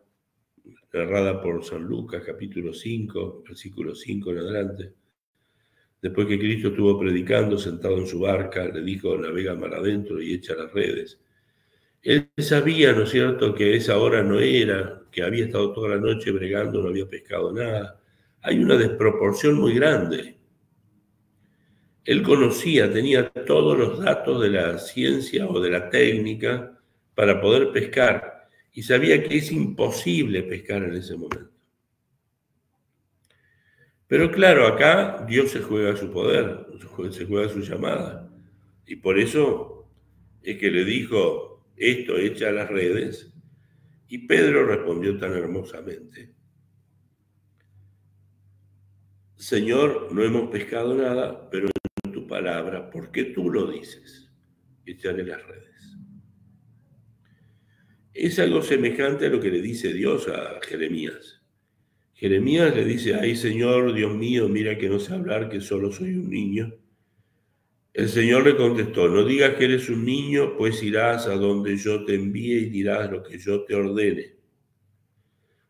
narrada por San Lucas, capítulo 5, versículo 5 en adelante. Después que Cristo estuvo predicando, sentado en su barca, le dijo: navega mar adentro y echa las redes. Él sabía, ¿no es cierto?, que esa hora no era, que había estado toda la noche bregando, no había pescado nada. Hay una desproporción muy grande. Él conocía, tenía todos los datos de la ciencia o de la técnica para poder pescar, y sabía que es imposible pescar en ese momento. Pero claro, acá Dios se juega su poder, se juega su llamada, y por eso es que le dijo: esto, echa las redes, y Pedro respondió tan hermosamente: Señor, no hemos pescado nada, pero en tu palabra, ¿por qué tú lo dices? Echaré las redes. Es algo semejante a lo que le dice Dios a Jeremías. Jeremías le dice: ay, Señor, Dios mío, mira que no sé hablar, que solo soy un niño. El Señor le contestó: no digas que eres un niño, pues irás a donde yo te envíe y dirás lo que yo te ordene.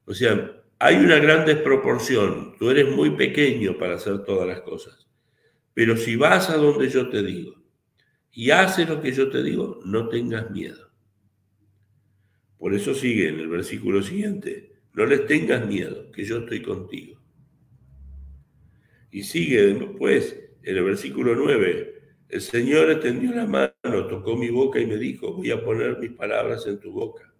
O sea, hay una gran desproporción. Tú eres muy pequeño para hacer todas las cosas. Pero si vas a donde yo te digo y haces lo que yo te digo, no tengas miedo. Por eso sigue en el versículo siguiente: no les tengas miedo, que yo estoy contigo. Y sigue después, en el versículo 9, el Señor extendió la mano, tocó mi boca y me dijo, voy a poner mis palabras en tu boca.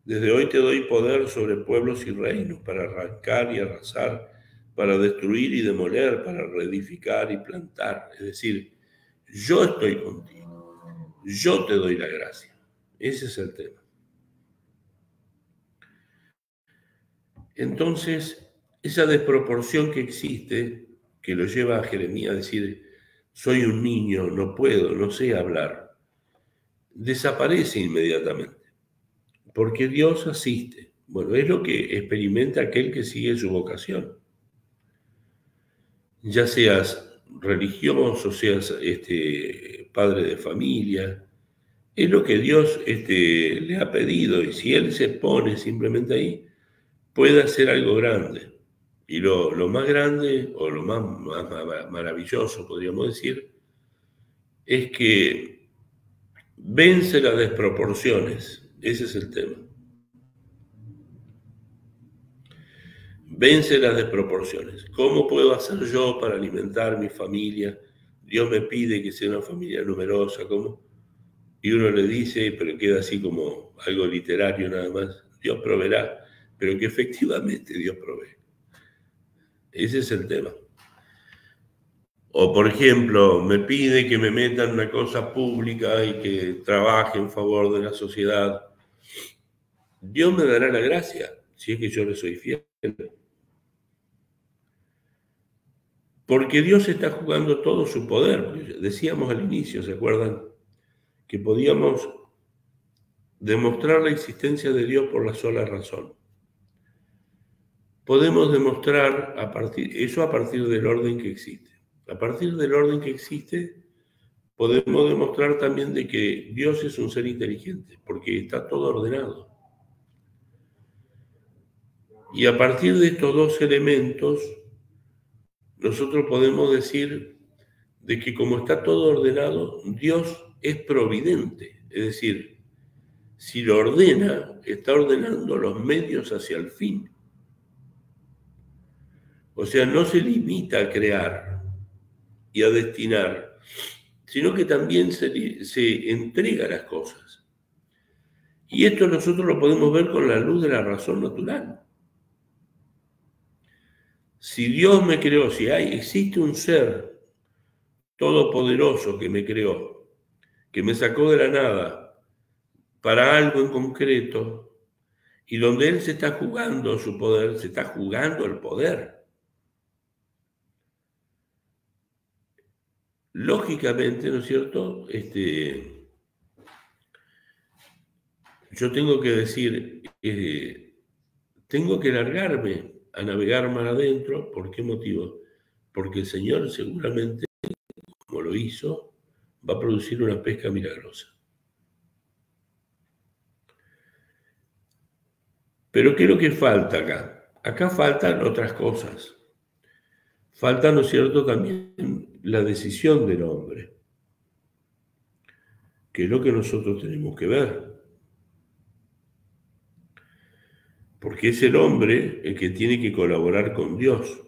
Desde hoy te doy poder sobre pueblos y reinos para arrancar y arrasar, para destruir y demoler, para reedificar y plantar. Es decir, yo estoy contigo, yo te doy la gracia. Ese es el tema. Entonces, esa desproporción que existe, que lo lleva a Jeremías a decir, soy un niño, no puedo, no sé hablar, desaparece inmediatamente. Porque Dios asiste. Bueno, es lo que experimenta aquel que sigue su vocación. Ya seas religioso, seas padre de familia, es lo que Dios le ha pedido. Y si Él se pone simplemente ahí, puede hacer algo grande. Y lo más grande, o lo más maravilloso, podríamos decir, es que vence las desproporciones. Ese es el tema. Vence las desproporciones. ¿Cómo puedo hacer yo para alimentar mi familia? Dios me pide que sea una familia numerosa, ¿cómo? Y uno le dice, pero queda así como algo literario nada más, Dios proveerá, pero que efectivamente Dios provee. Ese es el tema. O, por ejemplo, me pide que me meta en una cosa pública y que trabaje en favor de la sociedad. Dios me dará la gracia, si es que yo le soy fiel. Porque Dios está jugando todo su poder. Decíamos al inicio, ¿se acuerdan? Que podíamos demostrar la existencia de Dios por la sola razón. Podemos demostrar eso a partir del orden que existe. A partir del orden que existe, podemos demostrar también de que Dios es un ser inteligente, porque está todo ordenado. Y a partir de estos dos elementos, nosotros podemos decir de que como está todo ordenado, Dios es providente. Es decir, si lo ordena, está ordenando los medios hacia el fin. O sea, no se limita a crear y a destinar, sino que también se entrega las cosas. Y esto nosotros lo podemos ver con la luz de la razón natural. Si Dios me creó, si existe un ser todopoderoso que me creó, que me sacó de la nada para algo en concreto, y donde Él se está jugando su poder, se está jugando el poder. Lógicamente, ¿no es cierto? Yo tengo que decir, tengo que largarme a navegar mar adentro. ¿Por qué motivo? Porque el Señor seguramente, como lo hizo, va a producir una pesca milagrosa. Pero ¿qué es lo que falta acá? Acá faltan otras cosas. Falta, ¿no es cierto?, también la decisión del hombre, que es lo que nosotros tenemos que ver. Porque es el hombre el que tiene que colaborar con Dios.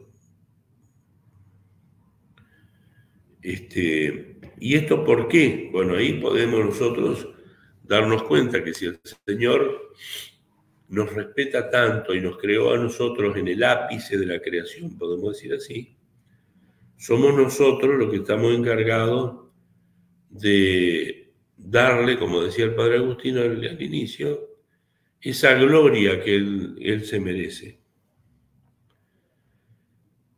¿Y esto por qué? Bueno, ahí podemos nosotros darnos cuenta que si el Señor nos respeta tanto y nos creó a nosotros en el ápice de la creación, podemos decir así, somos nosotros los que estamos encargados de darle, como decía el padre Agustín al inicio, esa gloria que él se merece.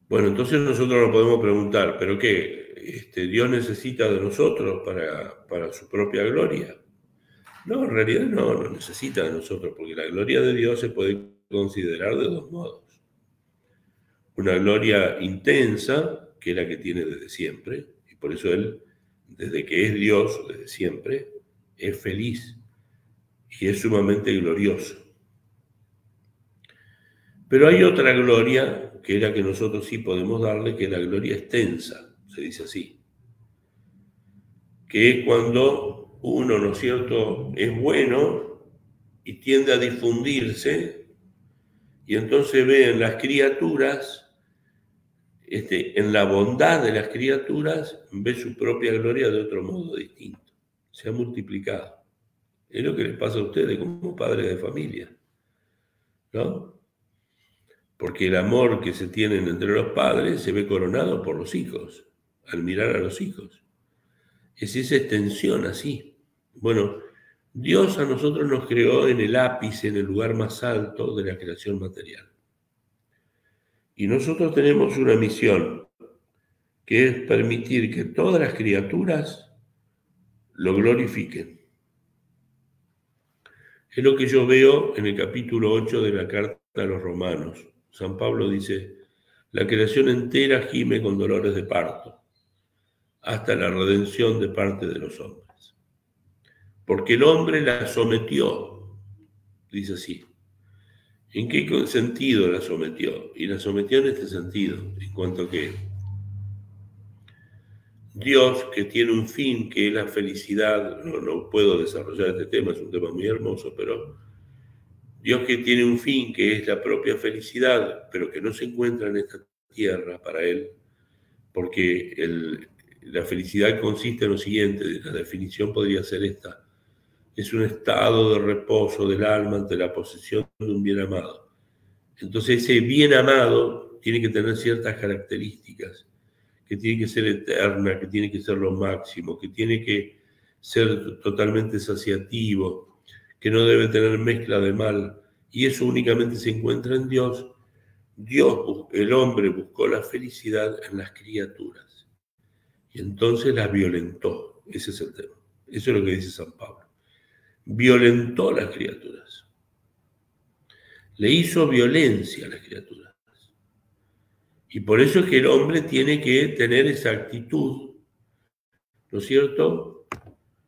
Bueno, entonces nosotros nos podemos preguntar, ¿pero qué? ¿Dios necesita de nosotros para su propia gloria? No, en realidad no necesita de nosotros, porque la gloria de Dios se puede considerar de dos modos. Una gloria intensa, que es la que tiene desde siempre, y por eso Él, desde que es Dios, desde siempre, es feliz y es sumamente glorioso. Pero hay otra gloria, que es la que nosotros sí podemos darle, que es la gloria extensa, se dice así, que es cuando uno, ¿no es cierto?, es bueno y tiende a difundirse, y entonces ve en las criaturas, en la bondad de las criaturas, ve su propia gloria de otro modo distinto. Se ha multiplicado. Es lo que les pasa a ustedes como padres de familia, ¿no? Porque el amor que se tienen entre los padres se ve coronado por los hijos, al mirar a los hijos. Es esa extensión así. Bueno, Dios a nosotros nos creó en el ápice, en el lugar más alto de la creación material. Y nosotros tenemos una misión, que es permitir que todas las criaturas lo glorifiquen. Es lo que yo veo en el capítulo 8 de la carta a los Romanos. San Pablo dice, la creación entera gime con dolores de parto, hasta la redención de parte de los hombres. Porque el hombre la sometió, dice así. ¿En qué sentido la sometió? Y la sometió en este sentido, en cuanto a que Dios, que tiene un fin, que es la felicidad, no puedo desarrollar este tema, es un tema muy hermoso, pero Dios que tiene un fin, que es la propia felicidad, pero que no se encuentra en esta tierra para él, porque la felicidad consiste en lo siguiente, la definición podría ser esta: es un estado de reposo del alma ante la posesión de un bien amado. Entonces ese bien amado tiene que tener ciertas características, que tiene que ser eterna, que tiene que ser lo máximo, que tiene que ser totalmente saciativo, que no debe tener mezcla de mal, y eso únicamente se encuentra en Dios. Dios, el hombre, buscó la felicidad en las criaturas, y entonces las violentó. Ese es el tema. Eso es lo que dice San Pablo. Violentó las criaturas. Le hizo violencia a las criaturas. Y por eso es que el hombre tiene que tener esa actitud, ¿no es cierto?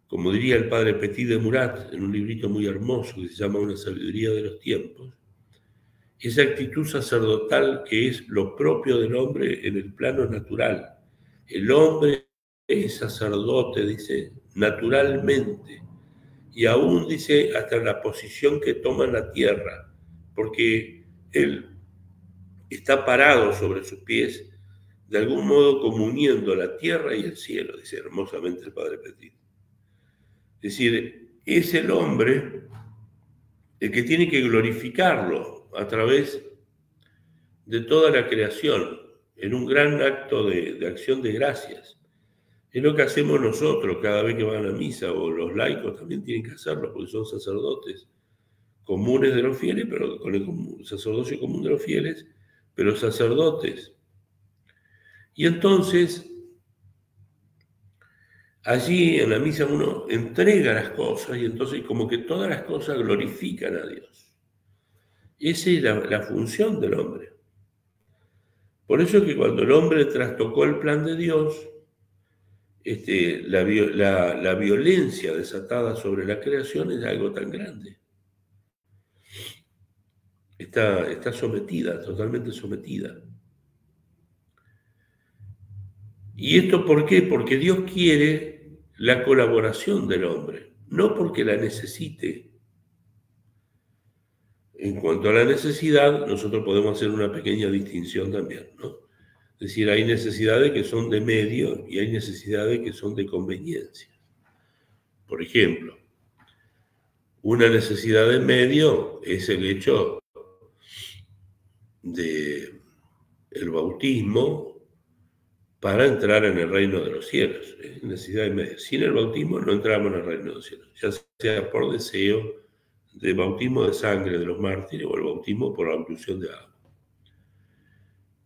Como diría el padre Petit de Murat, en un librito muy hermoso que se llama Una sabiduría de los tiempos, esa actitud sacerdotal que es lo propio del hombre en el plano natural. El hombre es sacerdote, dice, naturalmente, y aún, dice, hasta en la posición que toma en la tierra, porque él está parado sobre sus pies, de algún modo como uniendo la tierra y el cielo, dice hermosamente el padre Petit. Es decir, es el hombre el que tiene que glorificarlo a través de toda la creación, en un gran acto de acción de gracias. Es lo que hacemos nosotros cada vez que van a misa, o los laicos también tienen que hacerlo, porque son sacerdotes comunes de los fieles, pero con el sacerdocio común de los fieles, pero sacerdotes. Y entonces, allí en la misa uno entrega las cosas, y entonces como que todas las cosas glorifican a Dios. Esa es la función del hombre. Por eso es que cuando el hombre trastocó el plan de Dios, la violencia desatada sobre la creación es algo tan grande. Está sometida, totalmente sometida. ¿Y esto por qué? Porque Dios quiere la colaboración del hombre, no porque la necesite. En cuanto a la necesidad, nosotros podemos hacer una pequeña distinción también, ¿no? Es decir, hay necesidades que son de medio y hay necesidades que son de conveniencia. Por ejemplo, una necesidad de medio es el hecho del bautismo para entrar en el reino de los cielos. Es necesidad de medio. Sin el bautismo no entramos en el reino de los cielos, ya sea por deseo de bautismo de sangre de los mártires o el bautismo por la inclusión de agua.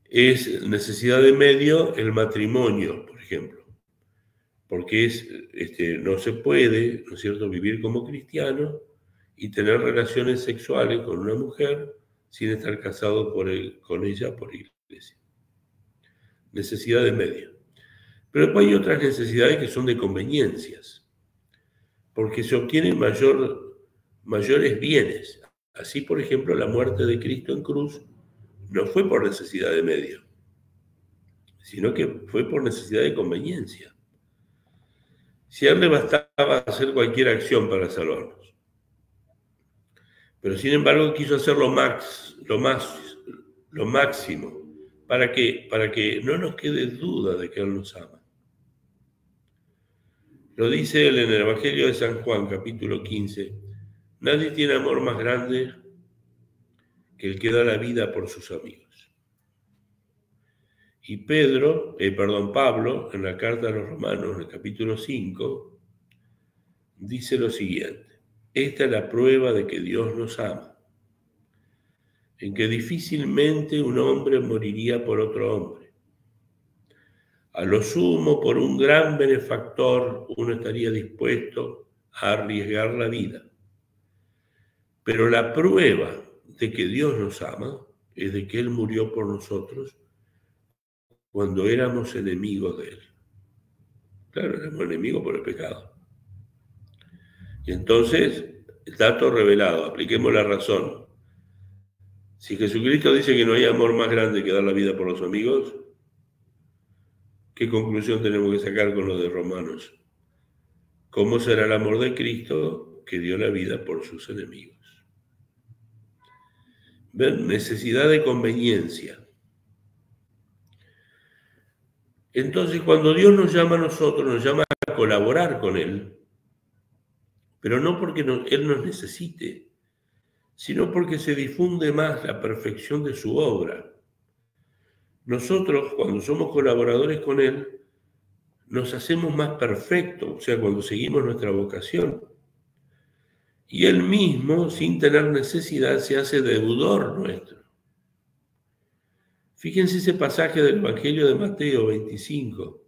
Es necesidad de medio el matrimonio, por ejemplo, porque no se puede, ¿no es cierto?, vivir como cristiano y tener relaciones sexuales con una mujer sin estar casado con ella por iglesia. Necesidad de medio. Pero después hay otras necesidades que son de conveniencias, porque se obtienen mayores bienes. Así, por ejemplo, la muerte de Cristo en cruz no fue por necesidad de medio, sino que fue por necesidad de conveniencia. Si a él le bastaba hacer cualquier acción para salvarnos, Pero sin embargo quiso hacer lo máximo. ¿Para qué? Para que no nos quede duda de que Él nos ama. Lo dice Él en el Evangelio de San Juan, capítulo 15. Nadie tiene amor más grande que el que da la vida por sus amigos. Y Pablo, en la carta a los Romanos, en el capítulo 5, dice lo siguiente: esta es la prueba de que Dios nos ama, en que difícilmente un hombre moriría por otro hombre. A lo sumo, por un gran benefactor, uno estaría dispuesto a arriesgar la vida. Pero la prueba de que Dios nos ama es de que Él murió por nosotros cuando éramos enemigos de Él. Claro, éramos enemigos por el pecado. Y entonces, el dato revelado, apliquemos la razón. Si Jesucristo dice que no hay amor más grande que dar la vida por los amigos, ¿qué conclusión tenemos que sacar con lo de Romanos? ¿Cómo será el amor de Cristo que dio la vida por sus enemigos? ¿Ven? Necesidad de conveniencia. Entonces, cuando Dios nos llama a nosotros, nos llama a colaborar con Él, pero no porque Él nos necesite, sino porque se difunde más la perfección de su obra. Nosotros, cuando somos colaboradores con Él, nos hacemos más perfectos, o sea, cuando seguimos nuestra vocación. Y Él mismo, sin tener necesidad, se hace deudor nuestro. Fíjense ese pasaje del Evangelio de Mateo 25,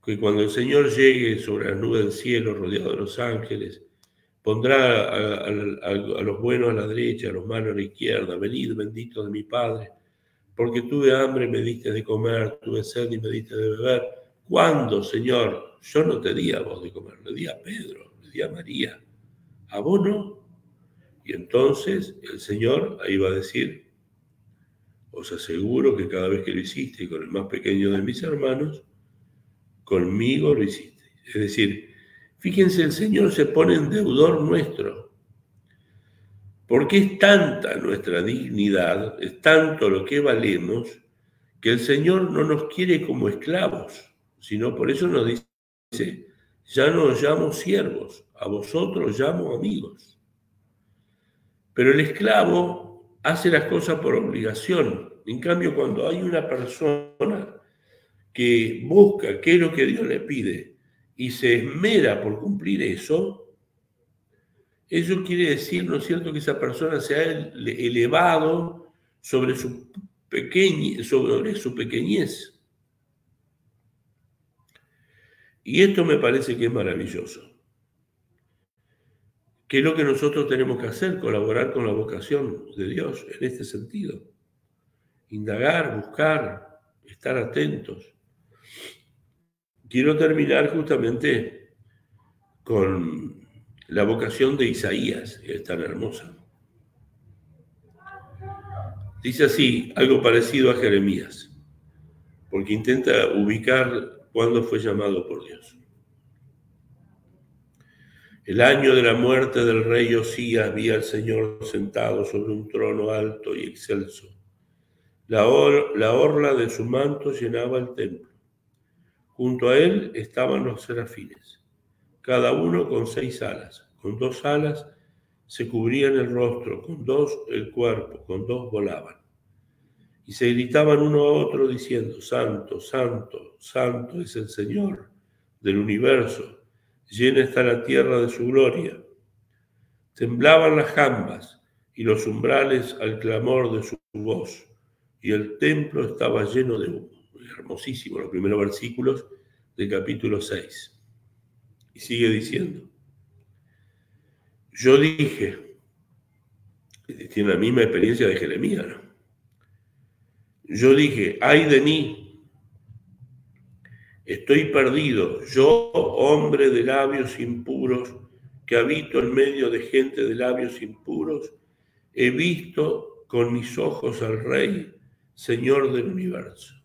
que cuando el Señor llegue sobre las nubes del cielo, rodeado de los ángeles, pondrá a los buenos a la derecha, a los malos a la izquierda. Venid, benditos de mi Padre, porque tuve hambre y me diste de comer, tuve sed y me diste de beber. ¿Cuándo, Señor? Yo no te di a vos de comer, le di a Pedro, le di a María. ¿A vos no? Y entonces el Señor ahí va a decir: os aseguro que cada vez que lo hiciste con el más pequeño de mis hermanos, conmigo lo hiciste. Es decir, fíjense, el Señor se pone en deudor nuestro, porque es tanta nuestra dignidad, es tanto lo que valemos, que el Señor no nos quiere como esclavos, sino por eso nos dice: ya no os llamo siervos, a vosotros llamo amigos. Pero el esclavo hace las cosas por obligación. En cambio, cuando hay una persona que busca qué es lo que Dios le pide y se esmera por cumplir eso quiere decir, ¿no es cierto?, que esa persona se ha elevado sobre su pequeñez. Y esto me parece que es maravilloso. ¿Qué es lo que nosotros tenemos que hacer? Colaborar con la vocación de Dios en este sentido. Indagar, buscar, estar atentos. Quiero terminar justamente con la vocación de Isaías, que es tan hermosa. Dice así, algo parecido a Jeremías, porque intenta ubicar cuándo fue llamado por Dios. El año de la muerte del rey Osías vi al Señor sentado sobre un trono alto y excelso. La orla de su manto llenaba el templo. Junto a él estaban los serafines, cada uno con 6 alas. Con 2 alas se cubrían el rostro, con 2 el cuerpo, con 2 volaban. Y se gritaban uno a otro diciendo: Santo, Santo, Santo es el Señor del universo. Llena está la tierra de su gloria. Temblaban las jambas y los umbrales al clamor de su voz, y el templo estaba lleno de humo. Hermosísimo, los primeros versículos del capítulo 6. Y sigue diciendo: yo dije, tiene la misma experiencia de Jeremías, ¿no? Yo dije, ay de mí, estoy perdido, yo, hombre de labios impuros, que habito en medio de gente de labios impuros, he visto con mis ojos al Rey, Señor del universo.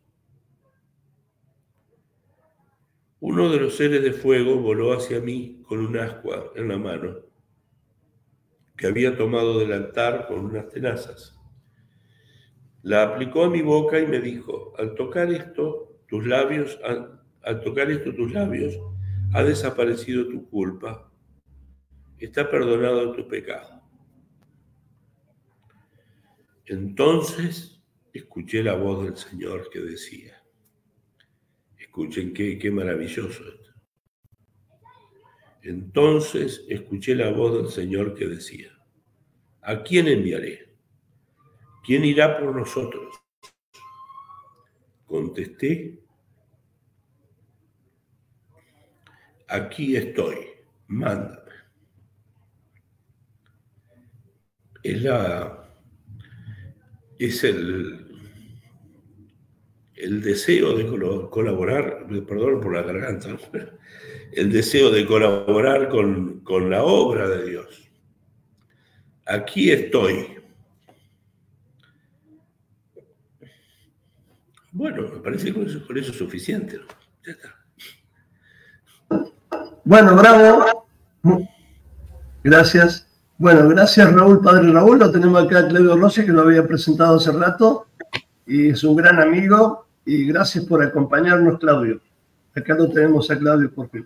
Uno de los seres de fuego voló hacia mí con un ascua en la mano. que había tomado del altar con unas tenazas. La aplicó a mi boca y me dijo: al tocar esto tus labios, ha desaparecido tu culpa, está perdonado tu pecado. Entonces escuché la voz del Señor que decía, escuchen qué maravilloso esto. Entonces escuché la voz del Señor que decía, ¿a quién enviaré? ¿Quién irá por nosotros? Contesté, aquí estoy, mándame. Es el deseo de colaborar, perdón por la garganta, el deseo de colaborar con la obra de Dios. Aquí estoy. Bueno, me parece que con eso es suficiente, ¿no? Ya está. Bueno, bravo. Gracias. Bueno, gracias Raúl, padre Raúl. Lo tenemos acá a Claudio Rossi, que lo había presentado hace rato, y es un gran amigo, y gracias por acompañarnos, Claudio. Acá lo tenemos a Claudio por fin.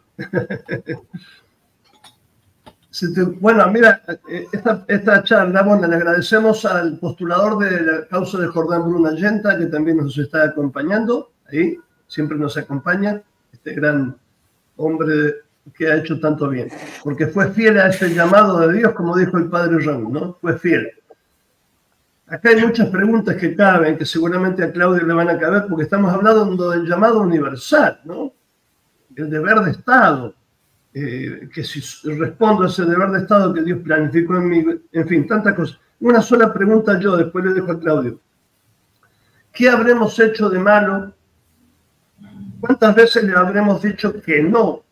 Bueno, mira, esta charla, bueno, le agradecemos al postulador de la causa de Jordán Bruno Allenta, que también nos está acompañando, ahí, siempre nos acompaña, este gran hombre que ha hecho tanto bien, porque fue fiel a ese llamado de Dios, como dijo el padre Raúl, ¿no? Fue fiel. Acá hay muchas preguntas que caben, que seguramente a Claudio le van a caber, porque estamos hablando del llamado universal, ¿no? El deber de Estado, que si respondo a ese deber de Estado que Dios planificó en mí, en fin, tantas cosas. Una sola pregunta yo, después le dejo a Claudio. ¿Qué habremos hecho de malo? ¿Cuántas veces le habremos dicho que no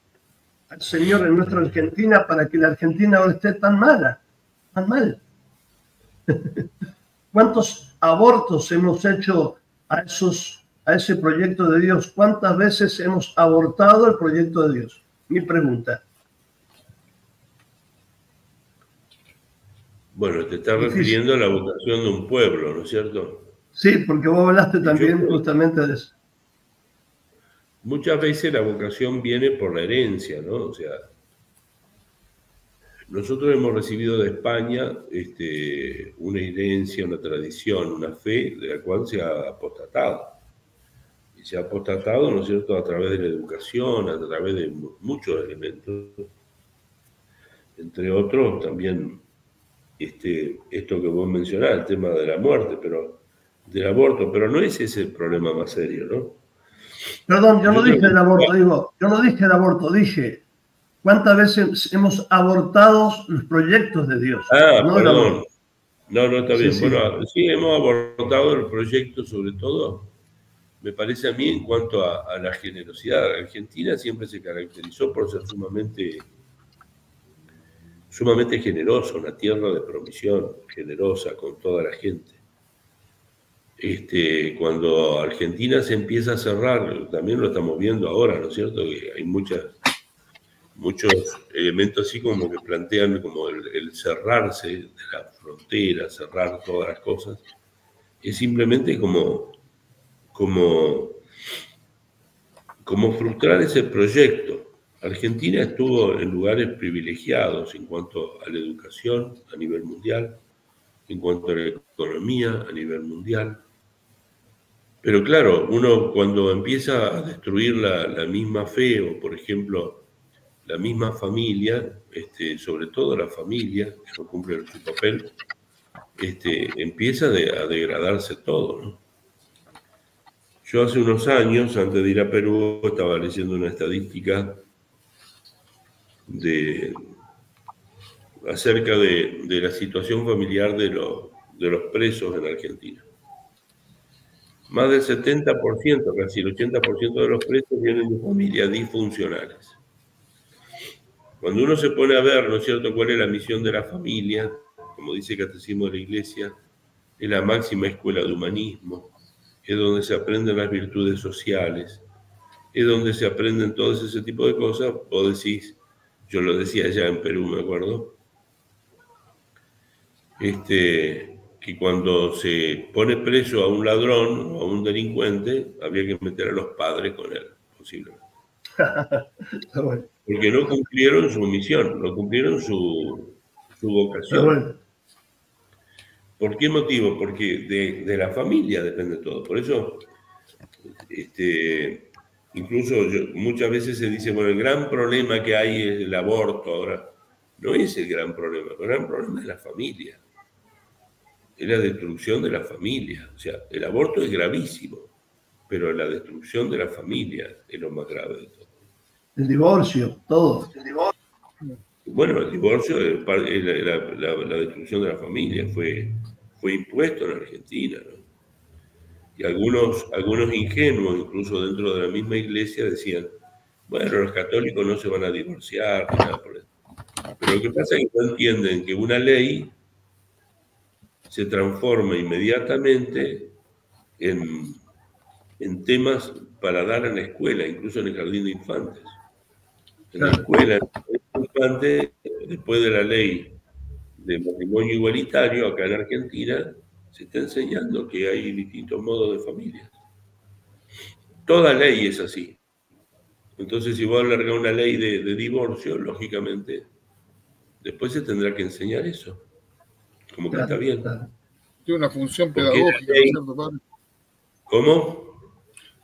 al Señor en nuestra Argentina para que la Argentina ahora esté tan mala, tan mal? ¿Cuántos abortos hemos hecho a ese proyecto de Dios? ¿Cuántas veces hemos abortado el proyecto de Dios? Mi pregunta. Bueno, te estás refiriendo a la vocación de un pueblo, ¿no es cierto? Sí, porque vos hablaste también justamente de eso. Muchas veces la vocación viene por la herencia, ¿no? O sea, nosotros hemos recibido de España una herencia, una tradición, una fe de la cual se ha apostatado. Y se ha apostatado, ¿no es cierto?, a través de la educación, a través de muchos elementos. Entre otros, también esto que vos mencionás, el tema de la muerte, del aborto, pero no es ese el problema más serio, ¿no? Perdón, yo no dije el aborto, yo no dije el aborto, dije cuántas veces hemos abortado los proyectos de Dios. No, perdón. No, está bien. Sí, bueno, sí, hemos abortado el proyecto, sobre todo, me parece a mí, en cuanto a la generosidad. Argentina siempre se caracterizó por ser sumamente generosa, una tierra de promisión, generosa con toda la gente. Cuando Argentina se empieza a cerrar, también lo estamos viendo ahora, ¿no es cierto? Que hay muchos elementos así como que plantean como el cerrarse de la frontera, cerrar todas las cosas. Es simplemente como frustrar ese proyecto. Argentina estuvo en lugares privilegiados en cuanto a la educación a nivel mundial, en cuanto a la economía a nivel mundial. Pero claro, uno cuando empieza a destruir la misma fe, o por ejemplo, la misma familia, sobre todo la familia, que no cumple su papel, empieza a degradarse todo, ¿no? Yo hace unos años, antes de ir a Perú, estaba leyendo una estadística acerca de la situación familiar de los presos en Argentina. Más del 70%, casi el 80% de los presos vienen de familias disfuncionales. Cuando uno se pone a ver, ¿no es cierto?, cuál es la misión de la familia, como dice el Catecismo de la Iglesia, es la máxima escuela de humanismo, es donde se aprenden las virtudes sociales, es donde se aprenden todo ese tipo de cosas. Vos decís, yo lo decía allá en Perú, me acuerdo, que cuando se pone preso a un ladrón o a un delincuente, había que meter a los padres con él, posiblemente. Bueno. Porque no cumplieron su misión, no cumplieron su vocación. Bueno. ¿Por qué motivo? Porque de la familia depende todo. Por eso, incluso muchas veces se dice, bueno, el gran problema que hay es el aborto ahora. No es el gran problema es la familia. Es la destrucción de la familia. O sea, el aborto es gravísimo, pero la destrucción de la familia es lo más grave de todo. El divorcio, todo. Bueno, el divorcio es la destrucción de la familia, fue impuesto en Argentina, ¿no? Y algunos ingenuos, incluso dentro de la misma iglesia, decían, bueno, los católicos no se van a divorciar, ni nada por eso. Pero lo que pasa es que no entienden que una ley se transforma inmediatamente en temas para dar en la escuela, incluso en el jardín de infantes. En la escuela, en el jardín de infantes, después de la ley de matrimonio igualitario, acá en Argentina, se está enseñando que hay distintos modos de familias. Toda ley es así. Entonces, si vos alargás una ley de divorcio, lógicamente, después se tendrá que enseñar eso. Como que está bien. Tiene una función pedagógica, ley, ¿no es cierto, padre? ¿Cómo?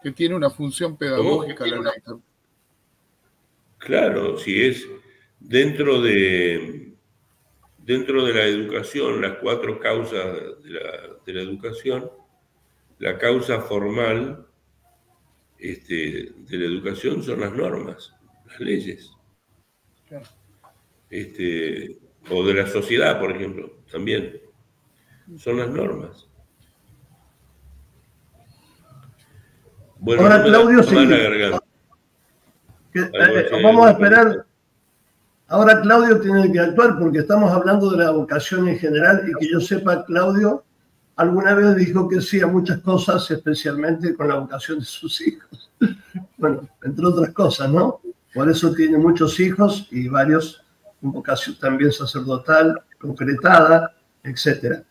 Que tiene una función pedagógica la ley. Claro, si es dentro de la educación, las 4 causas de la educación, la causa formal de la educación son las normas, las leyes. Claro. O de la sociedad, por ejemplo, también. Son las normas. Bueno, ahora, no me Claudio, da mal la garganta. Vamos a esperar. Ahora Claudio tiene que actuar porque estamos hablando de la vocación en general y que yo sepa, Claudio alguna vez dijo que sí a muchas cosas, especialmente con la vocación de sus hijos. Bueno, entre otras cosas, ¿no? Por eso tiene muchos hijos y varios con vocación también sacerdotal, concretada, etcétera.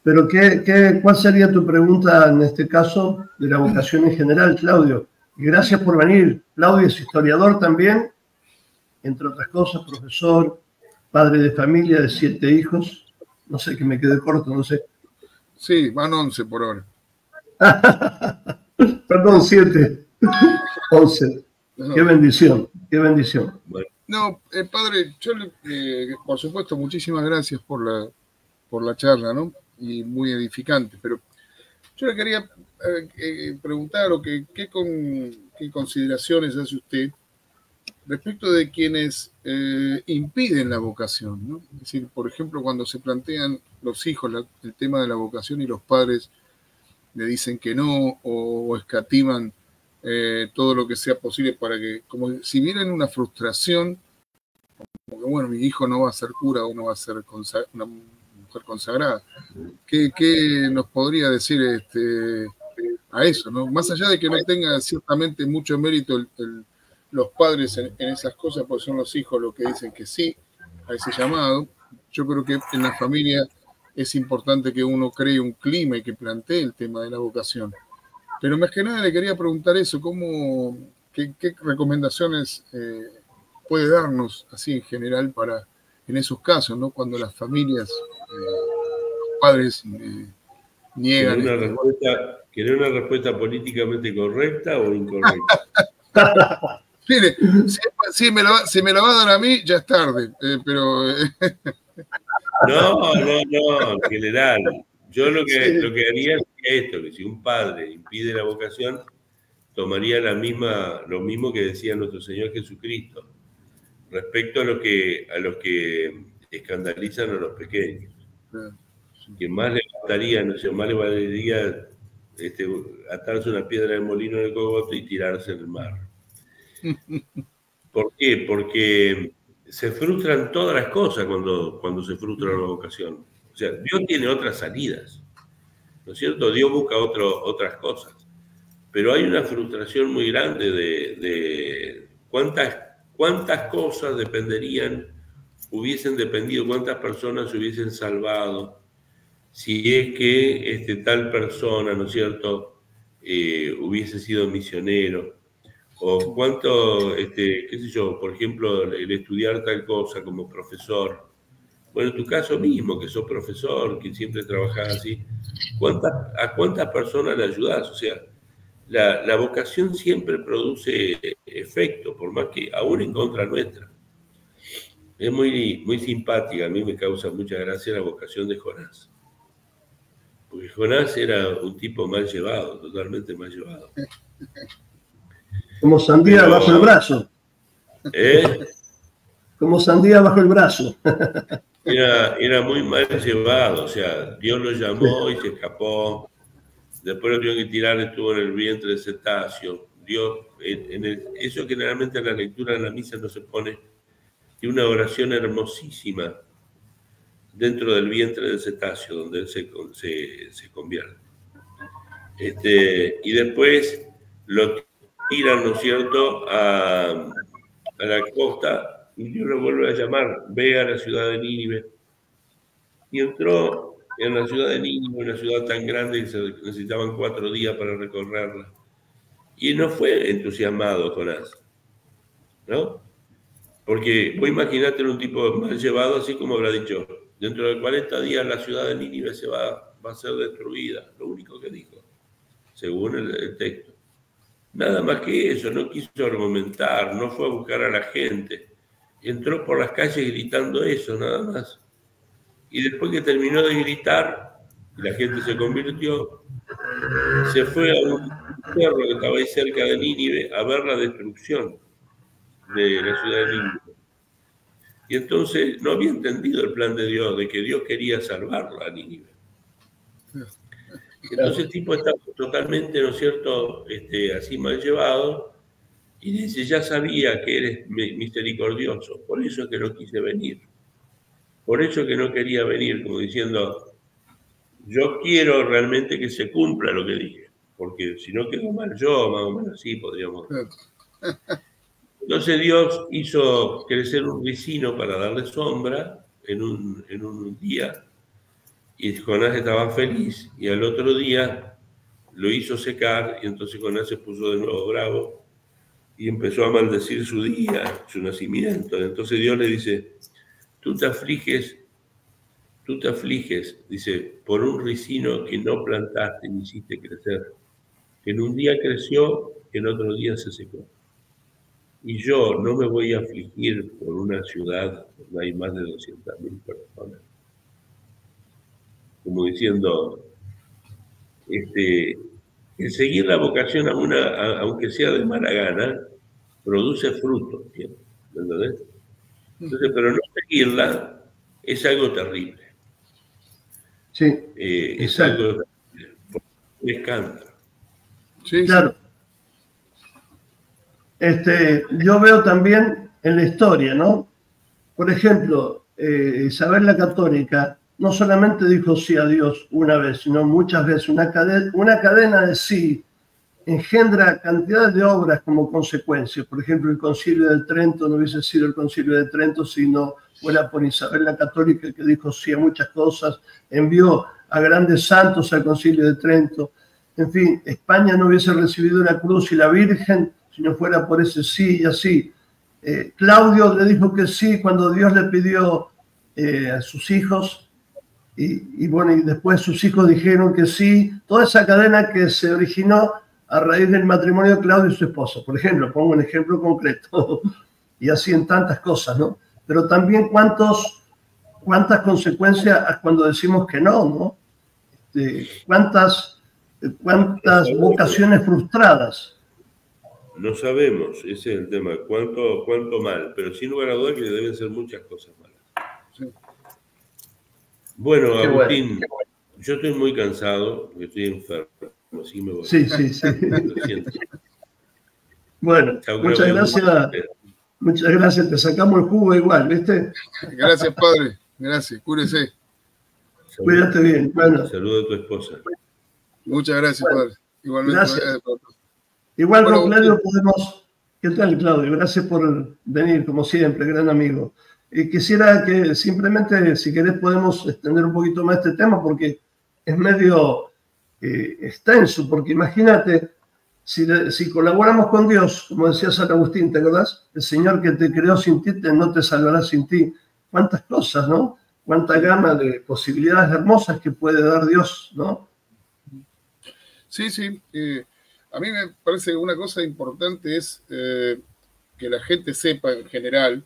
Pero ¿cuál sería tu pregunta en este caso de la vocación en general, Claudio? Y gracias por venir. Claudio es historiador también, entre otras cosas, profesor, padre de familia de 7 hijos. No sé, que me quedé corto, no sé. Sí, van 11 por ahora. Perdón, 7. 11. No. Qué bendición, qué bendición. No, padre, yo por supuesto, muchísimas gracias por la charla, ¿no? Y muy edificante, pero yo le quería preguntar o qué consideraciones hace usted respecto de quienes impiden la vocación, ¿no? Es decir, por ejemplo, cuando se plantean los hijos el tema de la vocación y los padres le dicen que no o escatiman todo lo que sea posible para que, como si vieran una frustración, como que, bueno, mi hijo no va a ser cura o no va a ser una mujer consagrada. ¿Qué nos podría decir a eso, ¿no? Más allá de que no tenga ciertamente mucho mérito los padres en esas cosas, porque son los hijos los que dicen que sí a ese llamado, yo creo que en la familia es importante que uno cree un clima y que plantee el tema de la vocación. Pero más que nada le quería preguntar eso, ¿qué recomendaciones puede darnos así en general en esos casos, ¿no? Cuando las familias, los padres niegan. ¿Querés una respuesta políticamente correcta o incorrecta? Mire, si me la va a dar a mí, ya es tarde, pero... No, en general. Yo lo que haría es esto, que si un padre impide la vocación, tomaría lo mismo que decía nuestro Señor Jesucristo, respecto a los que escandalizan a los pequeños. Que más le valdría atarse una piedra de molino en el cogote y tirarse en el mar. ¿Por qué? Porque se frustran todas las cosas cuando se frustra la vocación. O sea, Dios tiene otras salidas, ¿no es cierto? Dios busca otras cosas. Pero hay una frustración muy grande de cuántas cosas hubiesen dependido, cuántas personas se hubiesen salvado si es que tal persona, ¿no es cierto?, hubiese sido misionero, o cuánto, qué sé yo, por ejemplo, el estudiar tal cosa como profesor. Bueno, en tu caso mismo, que sos profesor, que siempre trabajás así, ¿a cuántas personas le ayudás? O sea, la vocación siempre produce efecto, por más que aún en contra nuestra. Es muy, muy simpática, a mí me causa mucha gracia la vocación de Jonás. Porque Jonás era un tipo mal llevado, totalmente mal llevado. Como sandía bajo el brazo. Como sandía bajo el brazo. Era muy mal llevado, o sea, Dios lo llamó y se escapó. Después lo tuvieron que tirar, estuvo en el vientre de cetáceo. Dios, eso generalmente en la lectura de la misa no se pone, y una oración hermosísima dentro del vientre del cetáceo, donde él se convierte. Y después lo tiran, ¿no es cierto?, a la costa, y Dios lo vuelve a llamar, ve a la ciudad de Nínive. Y entró en la ciudad de Nínive, una ciudad tan grande que se necesitaban 4 días para recorrerla. Y no fue entusiasmado Jonás, ¿no? Porque vos imaginate un tipo mal llevado, así como habrá dicho, dentro de 40 días la ciudad de Nínive va a ser destruida, lo único que dijo, según el texto. Nada más que eso, no quiso argumentar, no fue a buscar a la gente, entró por las calles gritando eso, nada más. Y después que terminó de gritar, y la gente se convirtió, se fue a un cerro que estaba ahí cerca de Nínive a ver la destrucción de la ciudad de Nínive. Y entonces no había entendido el plan de Dios, de que Dios quería salvarlo a Nínive. Entonces el tipo está totalmente, ¿no es cierto?, así mal llevado, y dice, ya sabía que eres misericordioso, por eso es que no quise venir. Por eso que no quería venir, como diciendo, yo quiero realmente que se cumpla lo que dije, porque si no quedo mal yo, más o menos así podríamos. Entonces Dios hizo crecer un ricino para darle sombra en un día, y Jonás estaba feliz, y al otro día lo hizo secar, y entonces Jonás se puso de nuevo bravo, y empezó a maldecir su día, su nacimiento. Entonces Dios le dice, tú te afliges, dice, por un ricino que no plantaste ni hiciste crecer, que en un día creció, que en otro día se secó. Y yo no me voy a afligir por una ciudad donde hay más de 200.000 personas. Como diciendo, el seguir la vocación aunque sea de mala gana, produce frutos, ¿entendés? Entonces, pero no seguirla es algo terrible. Sí, es algo terrible, un escándalo. Sí, claro. Yo veo también en la historia, ¿no? Por ejemplo, Isabel la Católica no solamente dijo sí a Dios una vez, sino muchas veces. Una cadena de sí engendra cantidad de obras como consecuencia. Por ejemplo, el Concilio de Trento no hubiese sido el Concilio de Trento si no fuera por Isabel la Católica, que dijo sí a muchas cosas, envió a grandes santos al Concilio de Trento. En fin, España no hubiese recibido la cruz y la Virgen si no fuera por ese sí y así. Claudio le dijo que sí cuando Dios le pidió a sus hijos, y bueno, y después sus hijos dijeron que sí. Toda esa cadena que se originó a raíz del matrimonio de Claudio y su esposa. Por ejemplo, pongo un ejemplo concreto, y así en tantas cosas, ¿no? Pero también cuántas consecuencias cuando decimos que no, ¿no? Cuántas vocaciones frustradas. No sabemos, ese es el tema, cuánto mal, pero sin lugar a duda que deben ser muchas cosas malas. Sí. Bueno, Agustín, yo estoy muy cansado, porque estoy enfermo, así me voy. Sí. Bueno, muchas gracias. Muchas gracias, te sacamos el jugo igual, ¿viste? Gracias, padre. Gracias, cúrese. Cuídate bien. Bueno. Saludo a tu esposa. Muchas gracias, padre. Igualmente. Gracias. Igual con Claudio podemos... ¿Qué tal, Claudio? Gracias por venir, como siempre, gran amigo. Quisiera que simplemente, si querés, podemos extender un poquito más este tema, porque es medio extenso, porque imagínate, si colaboramos con Dios, como decía San Agustín, ¿te acordás? El Señor que te creó sin ti no te salvará sin ti. ¿Cuántas cosas, no? Cuánta gama de posibilidades hermosas que puede dar Dios, ¿no? Sí, sí. A mí me parece que una cosa importante es que la gente sepa en general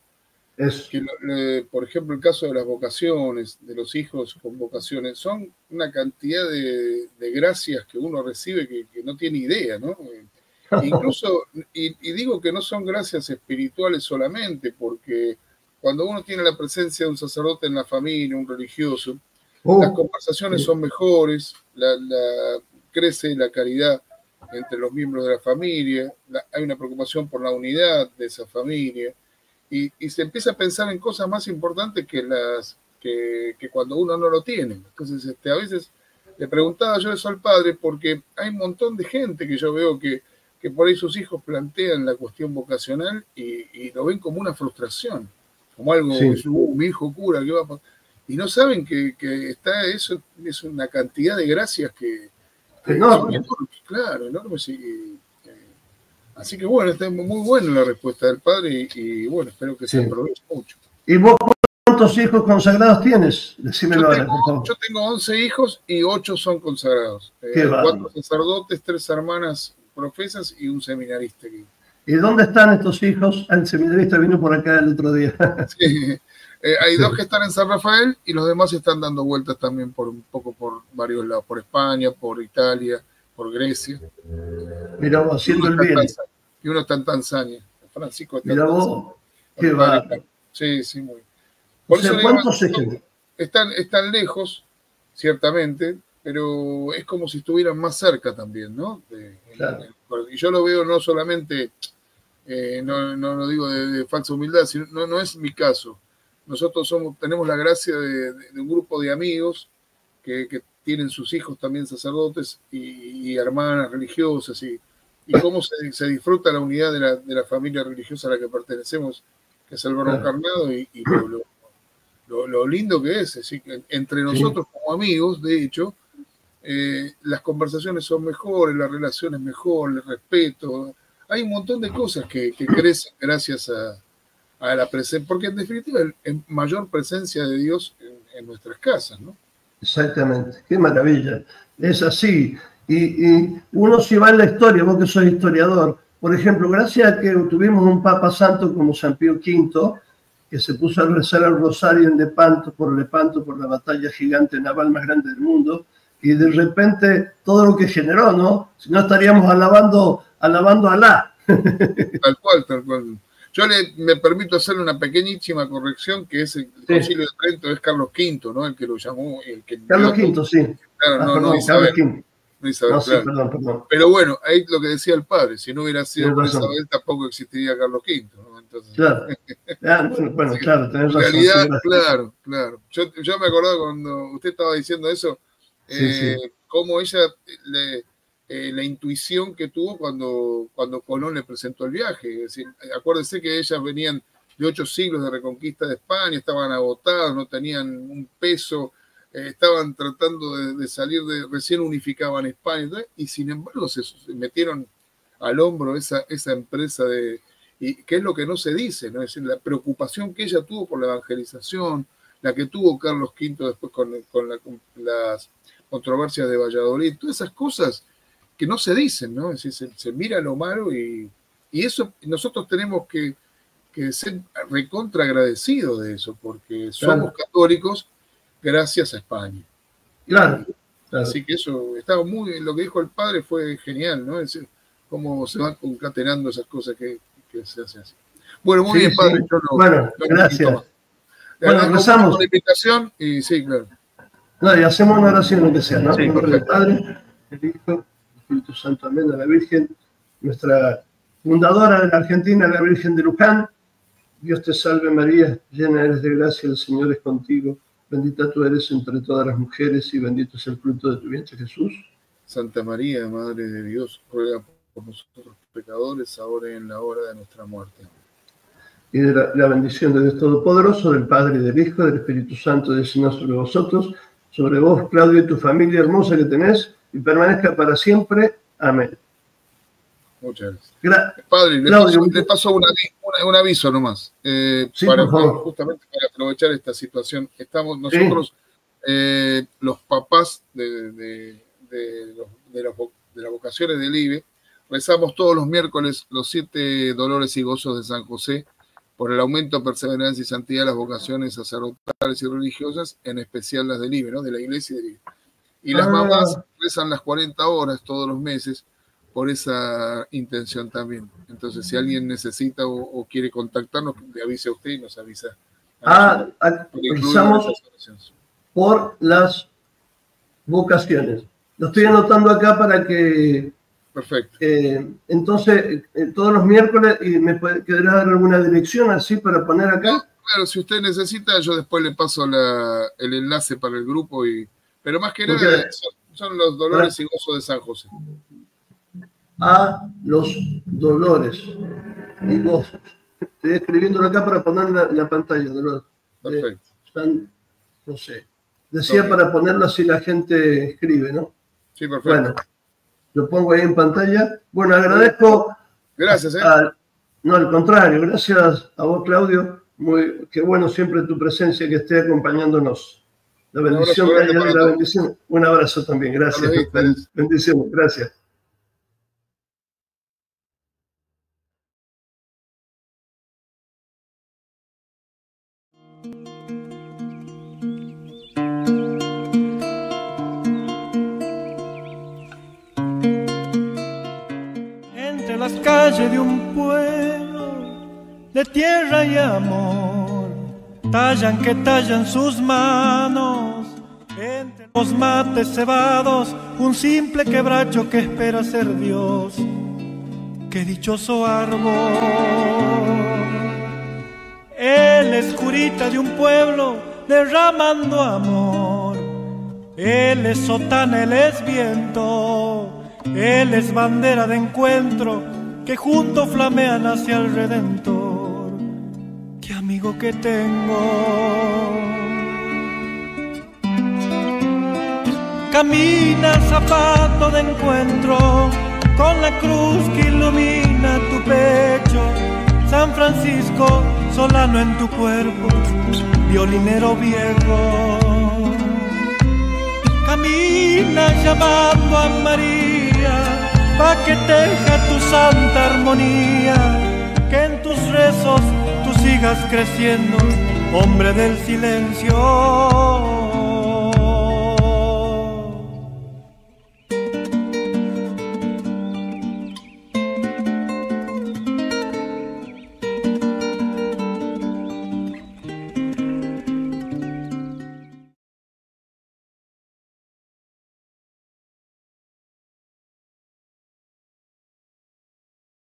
que, por ejemplo, el caso de las vocaciones, de los hijos con vocaciones, son una cantidad de gracias que uno recibe que no tiene idea, ¿no? Incluso, y digo que no son gracias espirituales solamente, porque cuando uno tiene la presencia de un sacerdote en la familia, un religioso, las conversaciones son mejores, crece la caridad entre los miembros de la familia, hay una preocupación por la unidad de esa familia, y se empieza a pensar en cosas más importantes que cuando uno no lo tiene. Entonces, a veces le preguntaba yo eso al padre, porque hay un montón de gente que yo veo que por ahí sus hijos plantean la cuestión vocacional y lo ven como una frustración, como algo, mi hijo cura, ¿qué va a pasar? Y no saben que está eso, es una cantidad de gracias que son enormes, claro, enormes. Así que bueno, está muy buena la respuesta del padre y bueno, espero que se aproveche mucho. ¿Y vos cuántos hijos consagrados tienes? Decímelo ahora, por favor. Yo tengo 11 hijos y 8 son consagrados. 4 sacerdotes, 3 hermanas profesas y un seminarista. ¿Y dónde están estos hijos? El seminarista vino por acá el otro día. Sí. Hay 2 que están en San Rafael y los demás están dando vueltas también un poco por varios lados, por España, por Italia, por Grecia. Mira vos, haciendo el bien. Y uno está en Tanzania. Francisco está Mira vos, qué va. Sí, sí, muy bien. Por eso ¿cuántos están lejos, ciertamente, pero es como si estuvieran más cerca también, ¿no? Claro. Y yo lo veo no solamente, no lo digo de falsa humildad, sino no es mi caso. Nosotros tenemos la gracia de un grupo de amigos que tienen sus hijos también sacerdotes y hermanas religiosas y cómo se disfruta la unidad de la familia religiosa a la que pertenecemos, que es el Verbo Encarnado, y lo lindo que es decir, que entre nosotros como amigos, de hecho, las conversaciones son mejores, la relación es mejor, el respeto, hay un montón de cosas que crecen gracias a la presencia, porque en definitiva es mayor presencia de Dios en nuestras casas, ¿no? Exactamente, qué maravilla, es así. Y uno si va en la historia, vos que sos historiador, por ejemplo, gracias a que tuvimos un Papa Santo como San Pío V, que se puso a rezar el rosario en Lepanto, por la batalla gigante naval más grande del mundo, y de repente todo lo que generó, ¿no? Si no estaríamos alabando a Alá. Tal cual, tal cual. Yo me permito hacer una pequeñísima corrección, que es el Concilio de Trento, es Carlos V, ¿no? El que lo llamó. Carlos V, sí. Claro, no Isabel. No Isabel, claro. Sí, perdón. Pero bueno, ahí lo que decía el padre, si no hubiera sido por Isabel, tampoco existiría Carlos V, ¿no? Entonces, claro. Bueno, claro, tenés razón. En realidad, claro. Yo me acordaba cuando usted estaba diciendo eso, cómo ella, la intuición que tuvo cuando Colón le presentó el viaje. Es decir, acuérdese que ellas venían de 8 siglos de reconquista de España, estaban agotadas, no tenían un peso, estaban tratando de salir recién unificaban España, y sin embargo se metieron al hombro esa empresa y que es lo que no se dice, ¿no? Es decir, la preocupación que ella tuvo por la evangelización, la que tuvo Carlos V después con las controversias de Valladolid, todas esas cosas que no se dicen, ¿no? Es decir, se mira lo malo y eso nosotros tenemos que ser recontra agradecidos de eso, porque somos católicos gracias a España. Claro. Así que eso estaba lo que dijo el padre fue genial, ¿no? Es decir, cómo se van concatenando esas cosas que se hacen así. Bueno, muy bien, padre. Bueno, gracias. Bueno, rezamos. La invitación y sí, claro. No, y hacemos una oración, lo que sea, ¿no? Sí, en nombre del Padre, el Hijo, el Espíritu Santo, amén, a la Virgen, nuestra fundadora de la Argentina, la Virgen de Luján. Dios te salve María, llena eres de gracia, el Señor es contigo. Bendita tú eres entre todas las mujeres y bendito es el fruto de tu vientre, Jesús. Santa María, Madre de Dios, ruega por nosotros pecadores, ahora y en la hora de nuestra muerte. Y de la bendición de Dios Todopoderoso, del Padre, y del Hijo, y del Espíritu Santo, descienda sobre vosotros, sobre vos, Claudio, y tu familia hermosa que tenés, y permanezca para siempre. Amén. Muchas gracias. Padre, le paso un aviso nomás, sí, justamente para aprovechar esta situación. Estamos nosotros, sí, los papás de las vocaciones del IBE, rezamos todos los miércoles los 7 dolores y gozos de San José por el aumento, perseverancia y santidad de las vocaciones sacerdotales y religiosas, en especial las del IBE, ¿no? De la iglesia y del IBE. Y las mamás rezan las 40 horas todos los meses por esa intención también. Entonces, si alguien necesita o quiere contactarnos, le avise a usted y nos avisa. Rezamos por las vocaciones. Lo estoy anotando acá para que... Perfecto. Entonces, todos los miércoles, ¿y me quedará dar alguna dirección así para poner acá? Claro, si usted necesita, yo después le paso el enlace para el grupo. Pero más que nada son los dolores y gozos de San José. A los dolores y gozos. Estoy escribiéndolo acá para ponerlo en la pantalla. Perfecto. San José. Decía para ponerlo así la gente escribe, ¿no? Sí, perfecto. Bueno, lo pongo ahí en pantalla. Bueno, agradezco. Gracias, no, al contrario, gracias a vos, Claudio. Qué bueno siempre tu presencia que esté acompañándonos. La bendición, la bendición. Un abrazo también, gracias. Bendiciones, gracias. Entre las calles de un pueblo de tierra y amor, tallan que tallan sus manos. Entre los mates cebados, un simple quebracho que espera ser Dios. Qué dichoso árbol. Él es curita de un pueblo derramando amor. Él es sotana, él es viento. Él es bandera de encuentro que juntos flamean hacia el Redentor. Qué amigo que tengo. Camina zapato de encuentro con la cruz que ilumina tu pecho. San Francisco, solano en tu cuerpo, violinero viejo. Camina llamando a María, pa' que teja tu santa armonía, que en tus rezos tú sigas creciendo, hombre del silencio.